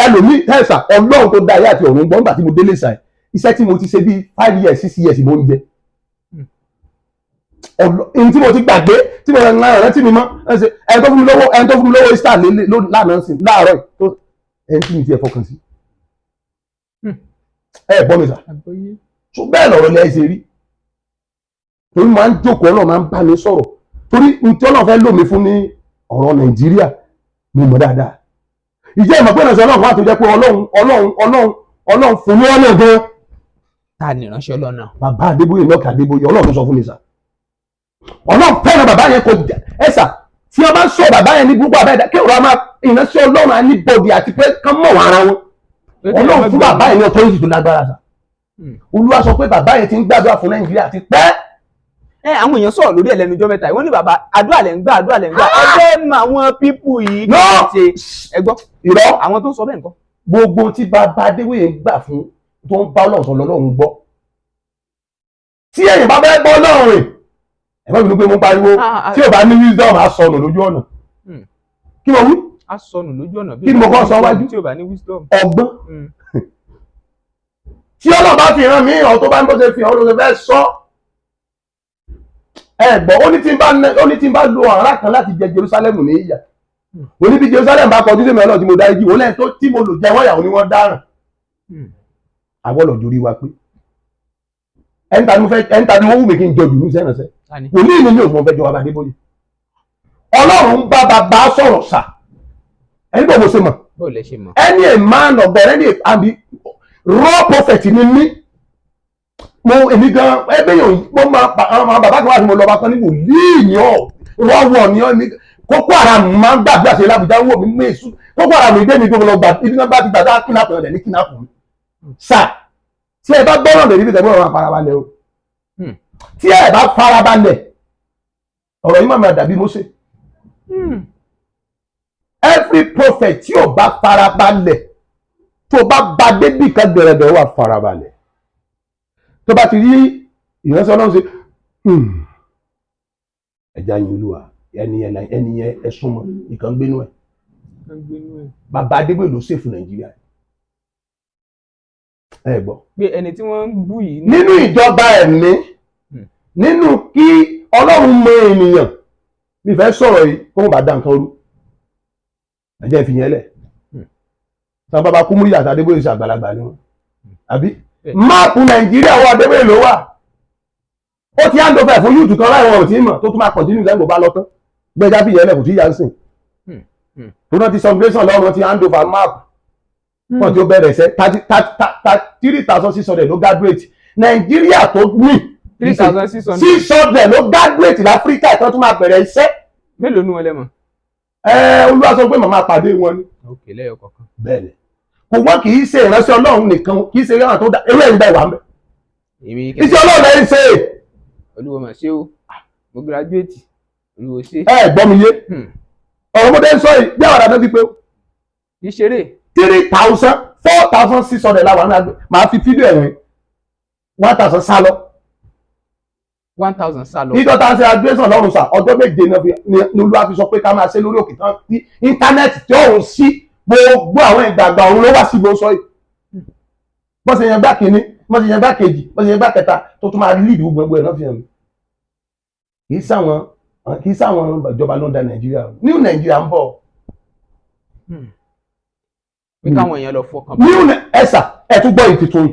Speaker 1: ẹlòmíì ẹ̀sà Ọlọ́run tó dá ayé àti ọ̀run gbọ́n nígbà tí mo délé ṣáì iṣẹ́ tí mo ti ṣe bíi 5 years 6 years mo ń jẹ ẹni tí mo ti gbàgbé tí mo ràn rántí mi mọ́ ẹni tó fún mi lówó Easter lánàá sí láàárọ̀ tó ẹni tí mi ti ẹ̀ fọkàn sí ẹ gbọ́ mi sà tó bẹ́ẹ̀ lọ̀rọ̀ lẹ́yìn ṣe rí torí máa ń jókòó Ọlọ́run máa ń bá mi sọ̀rọ̀ torí tí Ọlọ́run fẹ́ lò mí fún ní ọ̀rọ̀ Nàìjíríà mi mọ̀ dáadáa ìjẹ́ ìmọ̀ pé ìránṣẹ́ Ọlọ́run wà tó jẹ́ pé Ọlọ́run fún mi ọ̀nà gan.
Speaker 2: ta ni ìránṣẹ́ Ọlọ́run náà.
Speaker 1: bàbá Adébóyè lọ́kà Adébóyè Ọlọ́run sọ fún mi sà Ọlọ́run fẹ́ràn bàbá yẹn kò ẹ sà tí wọ́n bá ń sọ bàbá yẹn ní gbogbo àbẹ́ẹ̀dá kí ọ̀rọ̀ máa ìránṣẹ́ Ọlọ́run á ní bọ̀dì àti pé kán mọ̀ ara wọn Ọlọ́run fún bàbá yẹn ní ọ̀tọ́rìtì tó lágbára sà Olúwa sọ pé bàbá yẹn ti ń gbàdúrà fún Nàìjíríà ti pẹ́.
Speaker 2: Àwọn èèyàn sọ̀rọ̀ lórí ẹ̀ lẹ́nu ọjọ́ mẹ́ta wọ́n ní bàbá àdúrà lẹ́ ń gbà ẹgbẹ́ mọ àwọn pípù yìí kì í ṣe ẹgbọ́
Speaker 1: irọ́
Speaker 2: àwọn tó ń sọ bẹ́ẹ̀ nǹkan.
Speaker 1: gbogbo tí bàbá Adébóyè ń gbà fún tó ń bá Ọlọ́run sọ lọ́lọ́run gbọ́ tí èèyàn bá fẹ́ gbọ́ Ọlọ́run rìn ẹ̀fọ́ mi ló pé mo pariwo tí ò bá ní wisdom á sọnù lójú ọ̀nà kí mo wí.
Speaker 2: á sọnù lójú ọ̀nà
Speaker 1: kí ni mo kọ́ sọ wájú
Speaker 2: tí ò bá ní wisdom.
Speaker 1: ọgbọ́n tí Ọlọ́run bá fi hàn mí ọ̀ tó bá ń bó ṣe fi hàn ló ṣe fẹ́ sọ ẹ̀gbọ́n ó ní tí n bá lo àrà kan láti jẹ Jerusalem ní ìyà ó ní bí Jerusalem bá kọjú sẹ́mi Ọlọ́run tí mo dá igi ó lẹ́yìn tó tí mo lò jẹ́ wọ́n ìyàwó ni wọ́n dáràn àgbọ̀lọ̀ jórí wa pé ẹ̀ńtà ni wọ́n wù mí kí n jọ jù ní sẹ́rànṣẹ́ òní ìní ní òṣùwọ̀n fẹ́ jọ bàbá Adébóyè Ọlọ́run bá bàbá sọ̀rọ̀ sà ẹni bò mo ṣe mọ̀ ẹni a man of God ẹni àbí raw prophet ni mí mo èmi gan ẹgbẹ́ yòó mo máa àwọn bàbá kan wà tí mo lọ bá kan ní wòlíì ni ọ́ rọ́wọ́ ni ọ́ ní Boko Haram máa ń gbàgbé àṣẹ lábùjá wò mí mẹ́sù Boko Haram ìdé mi tó lọ gbà ibi náà bá ti gbàdá kínàpù ọ̀dẹ̀ ní kínàpù mi sà tí ẹ bá gbọ́rọ̀ lè rí bìtẹ̀ gbọ́rọ̀ máa farabalẹ̀ o tí ẹ bá farabalẹ̀ ọ̀rọ̀ yìí máa dàbí Mósè every prophet tí ò bá farabalẹ̀ tó bá ba débì kan gbẹ̀rẹ̀gbẹ̀ wà farabalẹ̀ tó bá ti rí ìránṣẹ́ Ọlọ́run ṣe ẹja yín Olúwa ẹni yẹn ẹsùn mọ ìkan gbénú ẹ bàbá Adébóyè ló ṣèfù Nàìjíríà ẹ gbọ́.
Speaker 2: pé ẹni tí wọ́n ń bú yìí.
Speaker 1: nínú ìjọba ẹ̀mí nínú kí Ọlọ́run mọ ènìyàn bí fẹ́ sọ̀rọ̀ yìí kó bá dá nǹkan rú ẹjẹ́ ìfìyẹn lẹ̀ sọ bàbá Kúmúrì àti Adébóyè ṣe àgbàlagbà ni wọn àbí máàpù Nàìjíríà wọ Adébóyè ló wà ó ti hand over fún yúùtù kan láì wọn ò tí ì mọ̀ tó tún máa continue lẹ́gbọ̀n bá lọ tán gbẹ́jà fìyẹn lẹ̀ kò tí ì yá ń sìn tó náà ti sọgbẹ́sàn lọ́rùn ti hand over máàpù wọ́n ti ó bẹ̀rẹ̀ ṣẹ́ 3,600 ló graduate Nàìjíríà tó ní 3,600 ló graduate l'Áfíríkà ìtàn tó máa bẹ̀rẹ̀ iṣẹ́.
Speaker 2: mélòó nu wọn lẹ́mọ̀.
Speaker 1: Olúwa sọ pé màmá pàdé wọn ni.
Speaker 2: ok lẹ́yọ̀ kọ̀ọ̀kan.
Speaker 1: bẹ́ẹ̀ni kò wọ́n kì í ṣe ìránṣẹ́ Ọlọ́run nìkan kì í ṣe ìránṣẹ́ tó dá ewé ẹ̀yìn bá ìwà ń bẹ̀. iṣẹ́ Ọlọ́run lẹ́yìn ṣe.
Speaker 2: Olúwo ṣé o mo graduate Olúwo ṣe.
Speaker 1: Gbọ́ mi yé ọ̀rọ̀ mo dé ń sọ yìí bí àwọn àdàdàn ti pé.
Speaker 2: kì í ṣeré.
Speaker 1: 4,600 láwọn máa fi fídíò ẹ̀rìn 1,000 sá lọ.
Speaker 2: 1,000 sá lọ.
Speaker 1: nígbà tá a ṣe graduation lọ́rùn sà ọjọ́ méje ni Olúwa fi sọ pé ká máa ṣe lórí òkè tán ní íńtánẹ́ẹ̀tì tí òun sí gbogbo àwọn ìgbàgbà òun ló wá sí bó sọ yìí. bó ṣe yan gbá kínní bó ṣe yan gbá kejì bó ṣe yan gbá kẹta tó tún máa lead gbogbo ẹ̀ náà fi hàn mí. kì í sáwọn ìjọba ló ń da Nàìjíríà new Nàìjíríà ń bọ̀.
Speaker 2: pé káwọn èèyàn lọ fọkàn.
Speaker 1: new ẹ̀sà ẹ̀ tún gbọ́ ìtìtún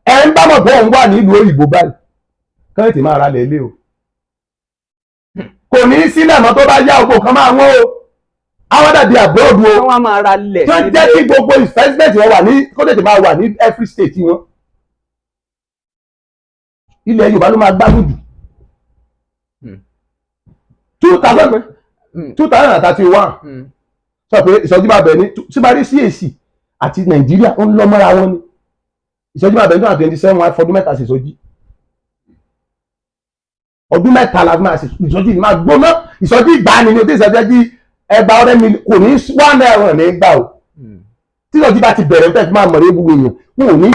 Speaker 1: ẹ̀ ń bá mọ̀ bọ́ òun wà nílùú òyìnbó báyìí kán ti máa ra lẹ̀ lé o kò ní í sílẹ̀ mọ́ tó bá yá ògbó kan máa wọ́n o àwọn dàbí àbúròdù o
Speaker 2: wọ́n máa ra lẹ̀
Speaker 1: tó ń jẹ́ kí gbogbo investment wọn wà ní kó tètè máa wà ní every state wọn ilẹ̀ Yorùbá ló máa gbádùn jù 2031 sọ pé ìsọjí máa bẹ̀ ní síbárí CAC àti Nàìjíríà ó ń lọ mọ́ra wọn ni ìsọjí máa bẹ̀ ní 2027 wọn fọdún mẹ́ta sí ìsọjí ọdún mẹ́ta la fi máa ṣe ìsọjí ni máa gbóná ìsọjí ìgbàanì ni o tí ìsọjí ẹgbà ọ̀rẹ́ mi kò ní wá náírà ní gbà o tí ìsọjí bá ti bẹ̀rẹ̀ tẹ́ fi máa mọ̀rẹ́ gbogbo èèyàn wọn ò ní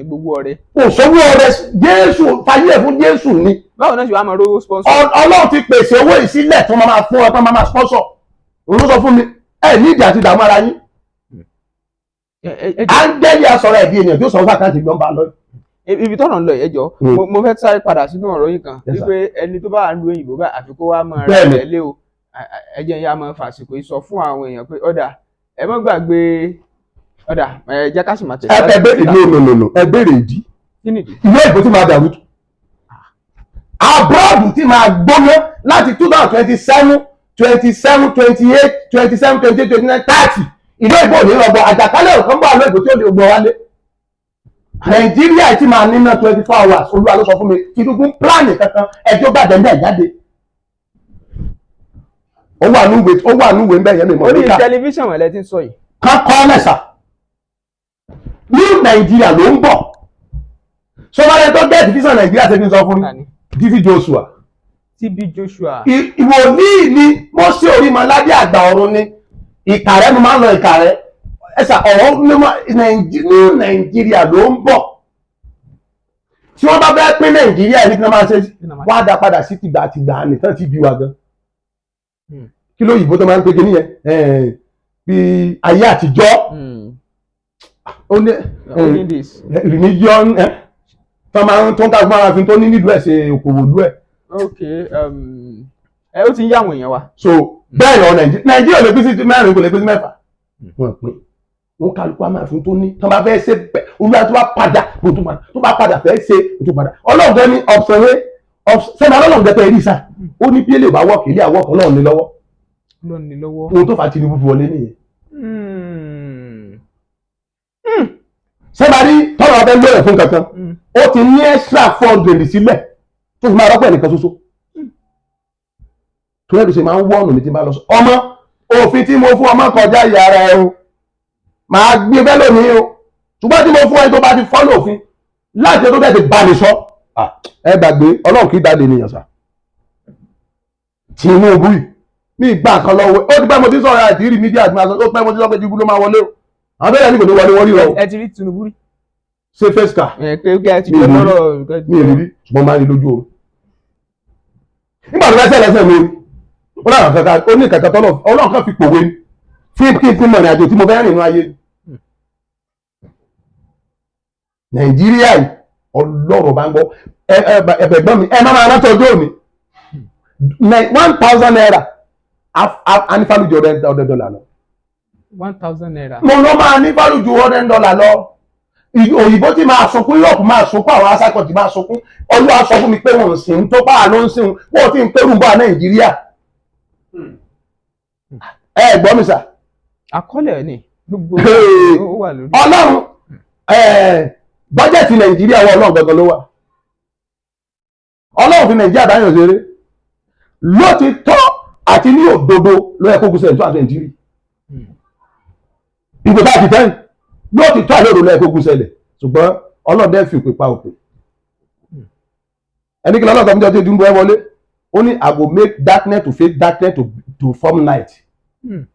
Speaker 1: gbogbo
Speaker 2: ọ̀rẹ́
Speaker 1: kò sówó ọ̀rẹ́ Jésù fayé ẹ̀ fún Jésù ni.
Speaker 2: báwo náà ṣe wàá máa rówó sponsor.
Speaker 1: Ọlọ́run ti pèsè owó ìsílẹ̀ tó máa fún ọ tó máa sponsor òun ló sọ fún mi ẹ ní ìdí àti ìdààmú ara yín áńgẹ́lì asọ̀rọ̀ ẹ̀dí ènìyàn tí ó sọ fún àkáǹtì mi ọba lọ.
Speaker 2: ibi tọ́nà ń lọ ẹ jọ mo fẹ́ sáré padà sínú ọ̀rọ̀ yìí kan wípé ẹni tó bá lu òyìnbó bá àfi kó wá máa ra ẹ̀ lé o ẹjẹ ìyá máa fàsìkò yìí sọ fún àwọn èèyàn pé ọ̀dà ẹ má gbàgbé ọ̀dà ẹ jẹ́ ká sì máa tẹ̀síwájú.
Speaker 1: ẹ béèrè ìdí ìwé ìbò tí máa dàrú abroad tí máa gbóná láti 2027 27 28 27 28 29 30 ìlú ìbò ní ọgbọ̀n àjàkálẹ̀ ọ̀kan bọ̀ àlọ́ ìbò tí ó lè gbọ́ wálé. Nàìjíríà tí máa níná 24 hours olúwa ló sọ fún mi Tinubu pílánì kankan ẹjọ́ gbàdé ń bẹ̀ jáde. ó wà núwèé ń bẹ̀ yẹn mi mọ̀
Speaker 2: níta. orí tẹlifíṣàn wẹ̀lẹ̀ tí ń sọ yìí.
Speaker 1: kankan mẹ́sà ní Nàìjíríà ló ń bọ̀ sọmọdé tó gẹ́ tẹlifíṣàn Nàìjíríà ṣe fi sọ fún mi TB Joshua.
Speaker 2: TB Joshua.
Speaker 1: ìwòlíì ni Mósè Orímọládé àgbà ọ̀run ni Ìkàrẹ́ mo máa ń lọ Ìkàrẹ́ ẹ̀sà ọ̀rọ̀ ní Nàìjíríà ló ń bọ̀ tí wọ́n bá fẹ́ pín Nàìjíríà ní kí wọ́n máa ṣe wọ́n á dá padà sí tìgbà nìkan tí bí wa gan kí ló yìnbó tó máa ń pè kí nìyẹn bí ayé àtijọ́ religion tó ń ká fún ara fi tó ní nílùú ẹ̀ ṣe òkòwò lú ẹ̀.
Speaker 2: ok ó ti ń yá àwọn èèyàn wa.
Speaker 1: so bẹ́ẹ̀ lọ Nàìjíríà lè pín sí mẹ́rin kò lè pín sí mẹ́fà wọ́n pín wọ́n kálukú àmà fún tó ní tó bá fẹ́ ṣe bẹ́ẹ̀ olúwa tó bá padà fẹ́ ṣe tó padà ọlọ́ọ̀gẹ́ ní ọ̀sẹ̀wé sẹ́ni ọlọ́ọ̀gẹ́ tẹ̀ rí sá ó ní bí èlé ò bá wọ́ọ̀kì ilé àwọ̀kọ̀ náà ní lọ́wọ́ ohun tó fà Tinubu fi wọlé nìyẹn. sẹ́ni tọ́lọ̀ ọbẹ̀ lóyè fún kankan ó ti ní extra $400 sílẹ̀ tó fi máa rọ́pò ẹnìkan ṣoṣo tó lẹ́nu ṣe máa ń wọ́ọ̀nù mi ti máa lọ sọ ọmọ òfin tí mo fún ọmọ kọjá ìyá ara ẹ o máa gbé bẹ́ẹ̀ lónìí o ṣùgbọ́n tí mo fún ẹ tó bá ti fọ́lọ̀ òfin láti tó bẹ́ẹ̀ ti bá mi sọ ẹ gbàgbé Ọlọ́run kì í dáde ènìyàn sá Tinubu yìí ní ìgbà kan lọ́wọ́ ó ti pẹ́ mo ti sọ̀rọ̀ àti rí mídíà àti máa sọ ó pẹ́ mo ti sọ pé Tinubu ló máa wọlé o àwọn bẹ́ẹ̀ ni kò ní wọlé wọ́n rí lọ.
Speaker 2: ẹ ti rí Tinubu rí.
Speaker 1: ṣé first car mi ò rí ṣùgbọ́n máa ń rí lójú oorun nígbà tó lẹ́sẹ̀ lẹ́sẹ̀ mi ó láwọn kankan ó ní kankan tọ́lọ̀ Ọlọ́run kan fi pòwe fún kí n fi mọ̀ ní àjò tí mo fẹ́ rìn inú ayé Nàìjíríà yìí Ọlọ́run bá ń gbọ́ ẹ̀bẹ̀gbọ́n mi ẹ máa rántí ọjọ́ òní 1,000 naira anífàlùjọ $100 lọ.
Speaker 2: 1,000 naira.
Speaker 1: mo lọ máa nífàlùjọ $100 lọ òyìnbó tí máa sunkún Europe máa sunkún àwọn asákọ̀ tí máa sunkún Olúwa sọ fún mi pé wọ́n ń sìn tó bá ló ń sìn wọ́n ti ń pẹ́rù bọ́ Nàìjíríà. ẹ gbọ́ mi sà.
Speaker 2: àkọọ́lẹ̀ ni gbogbo ó wà lórí.
Speaker 1: Ọlọ́run bọ́jẹ̀tì Nàìjíríà wọ Ọlọ́run gangan ló wà. Ọlọ́run fi Nàìjíríà dáyọ̀ ṣeré lótìtọ́ àti ní òdodo ló yẹ kó gúnṣẹ́ ìtọ́ àti Nàìjíríà. ìgbò tá a ti tẹ́yìn lótìtọ́ àti òdodo ló yẹ kó gúnṣẹ́ ilẹ̀ ṣùgbọ́n Ọlọ́run dẹ́ fi òpè pa òpè. ẹni kí lọ́lọ́sọ̀ fún jọ́ tí ó dúró wọlé ó ní I go make darkness to fake darkness to form night.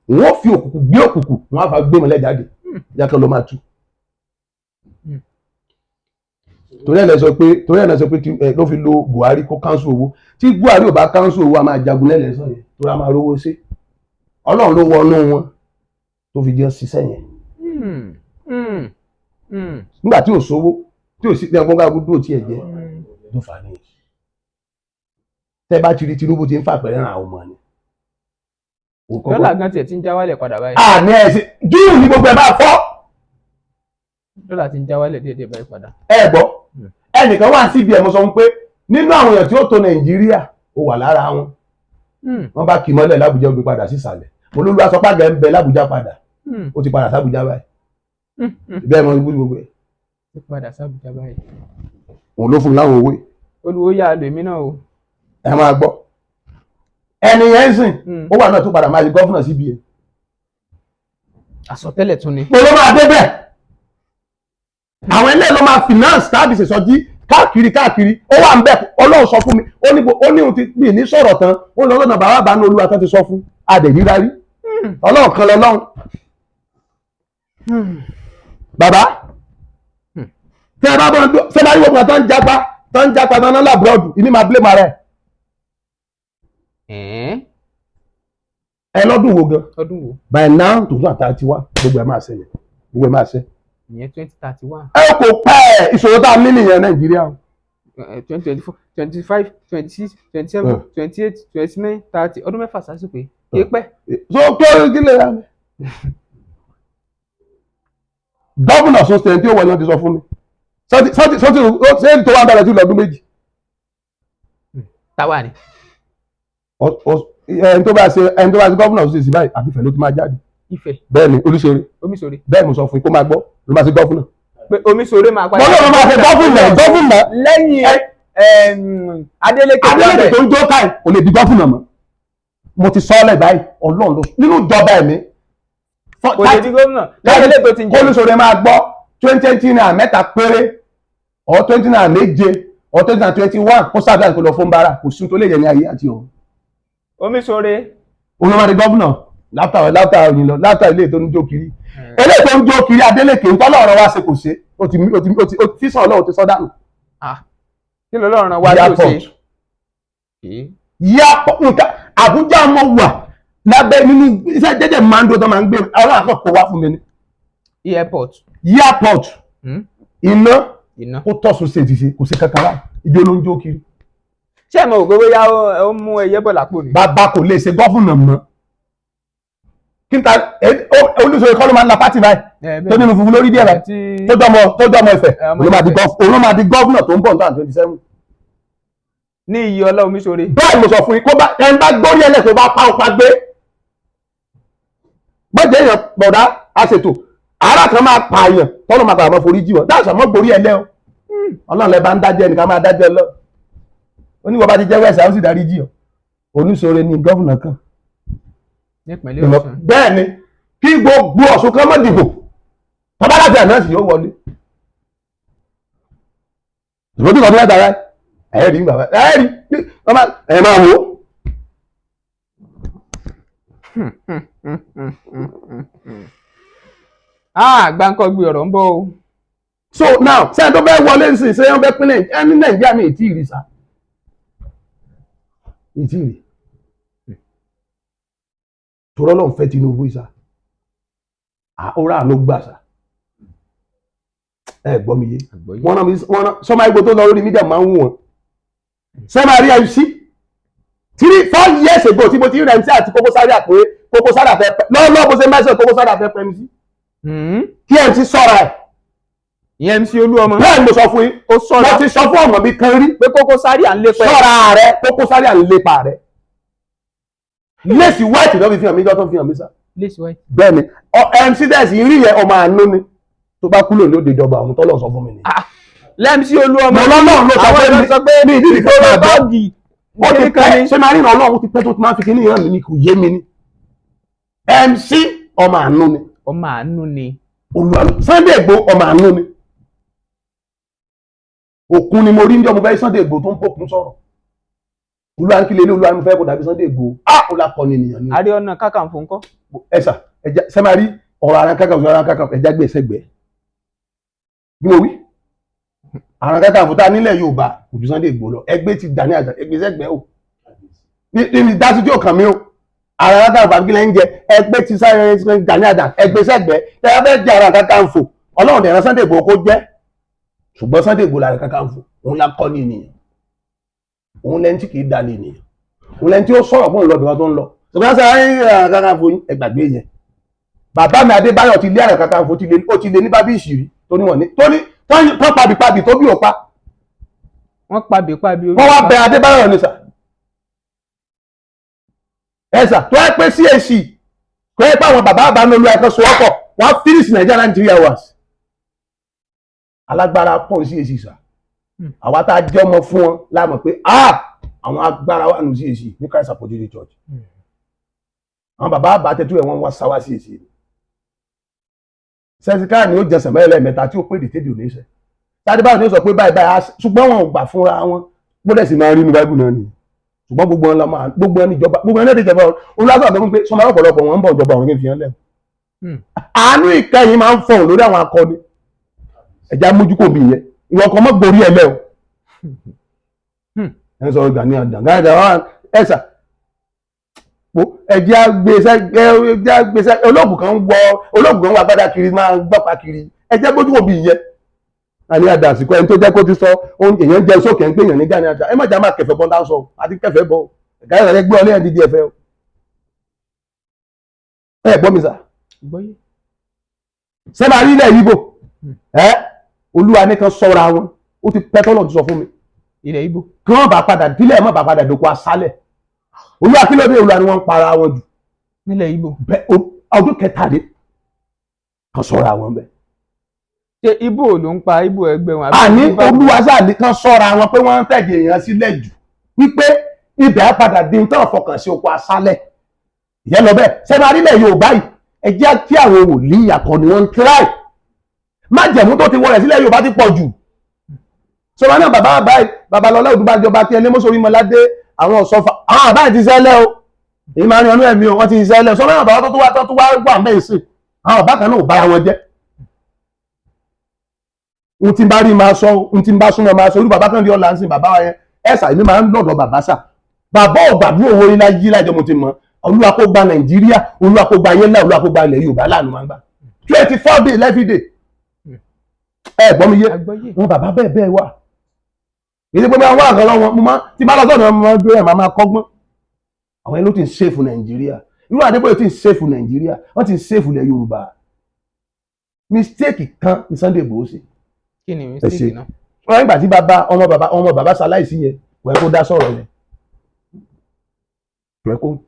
Speaker 1: wọ́n fi òkùnkùn gbé òkùnkùn wọ́n á fa gbé mọ́lẹ̀ jáde yàtọ̀ ló máa tú. torí ẹ̀ náà sọ pé ló fi lo Buhari kó káńsù owó tí Buhari ò bá káńsù owó a máa jagun lẹ́lẹ́sàn yẹn torí a máa rówó sí Ọlọ́run ló wọnú wọn tó fi jẹ́ ṣiṣẹ́ yẹn. nígbà tí ò sówó tí ò sí ní ọgbọ́n káàkiri dúró tí ẹ̀ jẹ́ ló fà ní. tẹ́ bá ti rí Tinubu ti ń fà pẹ̀lẹ́ àwọn ọmọ ni.
Speaker 2: dọ́là gan tiẹ̀ ti ń já wálẹ̀ padà báyìí.
Speaker 1: àní ẹ̀ sí júù ní gbogbo ẹ̀ bá fọ́.
Speaker 2: dọ́là ti ń já wálẹ̀ díẹ̀díẹ̀ báyìí padà.
Speaker 1: ẹ gbọ́ ẹnìkan wà síbi ẹ̀ mo sọ pé nínú àwọn èèyàn tí ó tó Nàìjíríà ó wà lára wọn. wọ́n bá kì í mọ́lẹ̀ l'Ábùjá ó gbé padà sí ìsàlẹ̀ olólù asọ́pàgẹ́ ń bẹ l'Ábùjá padà ó ti padà s'Ábùjá báyìí. bẹ́ẹ̀ mọ gbogbo ẹ̀.
Speaker 2: ó padà s'Ábùjá báyìí.
Speaker 1: òun ló fún mi láwọn owó yìí.
Speaker 2: olùwó yà á lò èmi náà o.
Speaker 1: ẹ máa gbọ́ ẹni yẹn sìn ó wà náà tó padà máa di gọ́fúnà CBN.
Speaker 2: àsọtẹ́lẹ̀ tún ni.
Speaker 1: mo ló máa débẹ̀ àwọn ilé ló máa finance tàbí ṣèṣọ́jí káàkiri ó wà ń bẹ̀ Ọlọ́run sọ fún mi ó ní ohun ti bí ní sọ̀rọ̀ tán ó lọ lọ́nà bàbá bá ní Olúwa tán ti sọ fún adẹ̀yíra rí Ọlọ́run kan lọ́lọ́run. bàbá tẹ́ ẹ bá bọ́ ṣé bá yíwọ́ kan tó ń jápa tán náà búrọ́dù ìní máa blé mara ẹ̀. ẹ lọ́dún wo gan.
Speaker 2: ọdún wo.
Speaker 1: by now tó tún àtàtì wá gbogbo ẹ̀ máa ṣẹlẹ̀. ìwé máa ṣe.
Speaker 2: ìyẹn 2031.
Speaker 1: ẹ kò pẹ́ ìṣòro tá a ní nìyẹn Nàìjíríà o.
Speaker 2: 2024 25 26 27 28 29 30 ọdún mẹ́fà sásìkò yìí kì í pẹ́.
Speaker 1: so kí lè ra mi. gómìnà sọ́sẹ̀ tí ó wọlé wọn ti sọ fún mi sọ́tì tó wà ń bẹ̀rẹ̀ sí lọ́dún méjì.
Speaker 2: táwa ni.
Speaker 1: ẹni tó bá ṣe gómìnà sọ́sẹ̀ sí báyìí àbífẹ́ ló ti máa jáde.
Speaker 2: Ifẹ̀.
Speaker 1: bẹ́ẹ̀ ni Omiṣore bẹ́ẹ̀ mo sọ fún yín kó máa gbọ́ ló máa ṣe gómìnà.
Speaker 2: pé Omiṣore máa padà.
Speaker 1: bọ́lá ló máa ṣe gómìnà
Speaker 2: lẹ́yìn Adeleke
Speaker 1: tó ń jó káì kò lè di gómìnà mọ́. mo ti sọ ọ́ lẹ̀ báyìí Ọlọ́run ló nínú ìjọba ẹ̀mí.
Speaker 2: kò lè di gómìnà lẹ́yìn tó ti ń jẹ́.
Speaker 1: Omiṣore máa gbọ́ 2020 náà mẹ́ta péré or 20 náà méje or 2021 kó sáà kó lọ fún bára kò sí tó lè yẹ ní ayé àti ọ̀run.
Speaker 2: Omiṣore.
Speaker 1: òun ló máa di gómìnà látà òyìn lọ látà ilé tó ń jó kiri eléyìí tó ń jó kiri Adeleke ń tọ́lọ̀ ọ̀rọ̀ wá ṣe kò ṣe ó ti físàn Ọlọ́run ti sọ́dà nù.
Speaker 2: kí ló lọ́rùn wá yóò ṣe.
Speaker 1: nǹkan Àbújá mo wà lábẹ́ nínú iṣẹ́ jẹ́jẹ́ máa ń dó tó máa ń gbé àwọn àkọ́kọ́ wá fún mi ní.
Speaker 2: airport
Speaker 1: iná ó tọ́sùn ṣe ti ṣe kò sí kankan láì ìjọ ló ń jó kiri.
Speaker 2: ṣé ẹ mọ̀ ògbó bóyá ó mú ẹyẹ bọ̀ lápò ni.
Speaker 1: bàbá kò lè ṣe gọ́fúnà mọ́ kí n ta Olúṣọ̀rẹ́ kọ́ ló máa ń la pátì báyìí tó nínú funfun lórí díẹ̀ báyìí tó jọmọ Ifẹ̀ òun ló máa di gọ́fúnà tó ń bọ̀ ní 27.
Speaker 2: ní iye ọlá Omiṣore.
Speaker 1: bẹ́ẹ̀ mo sọ fún yín kó bá ẹni bá gbórí ẹlẹ́ tó bá pa ọ̀pá gbé bọ́jẹ̀ èèyàn pọ̀dá àṣetò ara kan máa pa àyàn tọ́lọ́ máa pàmò forí jì wọ́n dáàsà mọ́ gbórí ẹlẹ́ o Ọlọ́run lẹ bá ń dájẹ́ ẹnìkan máa dájẹ́ lọ oníwọ̀ bá ti jẹ́ wẹ́sẹ̀ ó sì darí jì ọ́ Omiṣore ni gọ́fúnà kan
Speaker 2: nípínlẹ̀ Ọ̀ṣun.
Speaker 1: bẹ́ẹ̀ ni kí gbogbo Ọ̀ṣun kan mọ́ dìbò tọ́ba láti àná sì yóò wọlé ìròdì kan tó yàtọ̀ rẹ ẹ̀rí bàbá ẹ̀rí ẹ̀ máa wò ó.
Speaker 2: gbáǹkọ́ gbé ọ̀rọ̀ ń bọ̀ o.
Speaker 1: so now sẹ́yìn tó fẹ́ wọlé sí ṣé wọ́n fẹ́ pínlẹ̀ ẹni Nàìjíríà mi ì tí ì rí sa ì tí ì rí torọ́ lọ́n fẹ́ Tinubu ìsà àhóra ló gbà sà ẹ gbọ́ mi yé wọ́n náà sọmọ Ìgbò tó lọ lórí mídíà máa ń wù wọ́n sẹ́mi àrí MC 3-4 years ago tí mo ti rí MC àti Koko Zaria pé Koko Zaria fẹ́ pẹ́ lọ́wọ́ bó ṣe mẹ́sàn Koko Zaria fẹ́ pẹ́ MC kí MC sọ̀rọ̀ ẹ̀
Speaker 2: ìyẹn MC Oluomo
Speaker 1: bẹ́ẹ̀ mo sọ fún yín mo ti sọ fún ọmọ mi kan rí
Speaker 2: pé Koko Zaria ń lépa
Speaker 1: sọ̀rọ̀ rẹ̀ Koko Zaria ń lépa rẹ̀ lace white ló fi hàn mí jọ́ tó fi hàn mí sá.
Speaker 2: lace white.
Speaker 1: bẹ́ẹ̀ni MC dẹ́sì rí yẹn ọmọ àánú ni tó bá kúlò lóde ìjọba àwọn tọ́lọ̀ sọ fún mi ni.
Speaker 2: lẹ́mc Olúọmọ
Speaker 1: Ọlọ́run ló sọ pé mi ìdí nìkan máa bọ́ ó ti pẹ́ ṣé máa rí ìrìn Ọlọ́run ti pẹ́ tó ti máa fi kíní ìran mi ni kò yé mi ni. MC ọmọ àánú ni.
Speaker 2: ọmọ àánú ni.
Speaker 1: Olúwa Sunday Igboho ọmọ àánú ni. òkun ni mo rí ní ọmọ bẹ́ẹ̀ Sunday Igboho tó ń bòkun sọ̀rọ̀. Olúwa ń kílé ní Olúwa ń fẹ́ kó dàbí Sunday Igboho ó lápọ̀ ní ènìyàn ni.
Speaker 2: Ààrẹ Ọ̀nà Kakanfò ńkọ́.
Speaker 1: ẹ̀sà ẹ̀já sẹ́márì ọ̀rọ̀ Ààrẹ Kakanfò ẹ̀já gbé ẹ̀sẹ̀gbẹ́. bí mo wí Ààrẹ Kakanfò tá nílẹ̀ Yorùbá kò ju Sunday Igboho lọ ẹgbẹ́ ti dà ní àjà ẹgbẹ́ sẹ́gbẹ́ o ní dásí tí ó kàn mí o Ààrẹ Kakanfò àgbélẹ̀ ń jẹ ẹgbẹ́ ti sáré dà ní àjà ẹgbẹ́ sẹ́gbẹ́ ẹ fẹ́ jẹ Ààrẹ Kakanfò Ọlọ́run dẹ̀rẹ̀ Sunday Igboho kó jẹ́ ṣùgbọ́n Sunday Igboho Ààrẹ Kakanfò òun la kọ́ ní ènìyàn òun lẹ́ni tí kì í dà ní ènìyàn òun lẹ́ni tí ó sọ̀rọ̀ fún ìlọ́bìnrin tó ń lọ ṣùgbọ́n sọ Ààrẹ Kakanfò ẹgbàgbé yẹn bàbá mi Adébáyọ̀ ti lé Ààrẹ Kakanfò ó ti lé ní bábí ìṣìrí tó ní wọ̀n ní tán pàbípàbí tó bí ò pa
Speaker 2: wọ́n pàbípàbí
Speaker 1: wọ́n wá bẹ Adébáyọ̀ ní sà ẹ̀sà tó ẹ pé CAC tó ẹ pé àwọn bàbá àbánolú ẹ̀kan sọ ọkọ̀ wọ́n finish Nigeria 3 hours alágbára pọ̀ CAC sà àwa tá a jẹ́ ọmọ fún wọn láàmọ̀ pé àwọn agbára wà nù CAC ní Christ Apostolic Church àwọn bàbá àbátẹ́tù ẹ̀ wọ́n wá sáwá CAC sẹ́síkà ni ó jẹsẹ̀ mẹ́lẹ̀ mẹ́ta tí ó pè dé tèdè òní iṣẹ́ Adébáyọ̀ ni ó sọ pé báyìí báyìí ṣùgbọ́n wọn ò gbà fúnra wọn gbọ́dọ̀ sì máa rí inú báíbù náà nìyẹn ṣùgbọ́n gbogbo wọn la máa gbogbo wọn níjọba gbogbo wọn náà níjọba olùdásọ̀ àgbẹ̀ fún pé sọmọ ọ̀pọ̀lọpọ̀ wọn ń bọ̀ ìjọba òun fi hàn lẹ́wọ̀n àánú ìkẹyìn máa ń fọ̀hún lórí àwọn akọni ẹ̀já mójú kò bí yẹn ìwọ kan mọ́ gborí ẹ̀ lẹ́wọ̀ ẹ̀ sọ ìgbà ní àdàn gáàdà ẹ̀sà ẹjẹ́ àgbèsẹ́ olóògùn kan wà gbádà kiri máa gbọ́pá kiri ẹjẹ́ bójú òbí yẹn àní àdàsíkò ẹni tó jẹ́ kó ti sọ èèyàn jẹ́ sókè ń gbèyàn ní Gani àjà ẹ má jà máa kẹfẹ́ bọ́ dá sọ àti kẹfẹ́ bọ́ ẹ̀ka ìrọ̀lẹ́ gbé ọlẹ́yìn dídí ẹ̀fẹ́ o ẹ gbọ́ mi sà sẹ́nà rí ilẹ̀ Ìgbò Olúwa nìkan sọ́ra wọn ó ti pẹ́ tọ́lọ̀ ti sọ fún mi
Speaker 2: ilẹ̀ Ìgbò
Speaker 1: kí wọ́n bá padà dílẹ̀ mọ́ bá padà dòkó aṣálẹ̀ Olúwa kí ló dé Olúwa ni wọ́n ń para wọn jù
Speaker 2: nílẹ̀ Ìgbò
Speaker 1: ọdún kẹtàdé kan sọ́ra wọn bẹ́ẹ̀.
Speaker 2: ṣé Ìgbò ló ń pa Ìgbò ẹgbẹ́ wọn.
Speaker 1: àní Olúwa sáàlì kan sọ́ra wọn pé wọ́n ń tẹ̀jẹ̀ èèyàn sílẹ̀ jù wípé ibẹ̀ á padà di nǹkan fọkàn sí oko aṣálẹ̀ ìyẹn lọ bẹ́ẹ̀ sẹ́nu arílẹ̀ Yorùbá yìí ẹ jẹ́ kí àwọn wòlíì akọni wọn ń tíráì májẹ̀mú tó ti wọlé sílẹ̀ Yorùbá ti pọ̀ jù sọ̀rọ̀ náà Babalọ́lá Odubanjo ọba tí ẹni mọ́sọ̀rí mọ́ládé àwọn ọ̀sọ́fà àwọn àbáyé ti sẹ́lẹ̀ o èyí máa ń yan ẹ̀mí o wọ́n ti sẹ́lẹ̀ sọ̀rọ̀ náà bàbá tó wá wà mẹ́yìn sí àwọn ọ̀bá kan náà ò bára wọn jẹ́ n ti bá rí máa sọ n ti bá súnmọ́ máa sọ olú bàbá kan rí ọ̀la ń sìn bàbá wa yẹn ẹ̀sà ìní máa ń lọ́dọ̀ bàbá sà bàbá ọ̀gbàdúrà owó ilá yí láìjọ mo ti mọ̀ Olúwa kó gba Nàìjíríà Olúwa kó gba yẹn náà Olúwa kó gba ilẹ̀ Yorùbá láàánú máa ń gbà 24 days every day ẹ gbọ́ mi yé wọn bàbá bẹ́ẹ̀ wà èyí pé wọ́n wá àgọ́ lọ́wọ́ mo máa tí bá lọ́sọ̀rọ̀ ọmọ ọdún ẹ̀ máa kọ́gbọ́n àwọn ẹni ló ti ń ṣèfù Nàìjíríà irú Adébóyè ti ń ṣèfù Nàìjíríà wọ́n ti ń ṣèfù ilẹ̀ Yorùbá mistake kan ní Sunday Igboho ṣe.
Speaker 2: kí ni mistake náà.
Speaker 1: wọ́n nígbà tí ọmọ bàbá ṣaláìsí yẹn kò yẹ kó dá sọ̀rọ̀ yẹn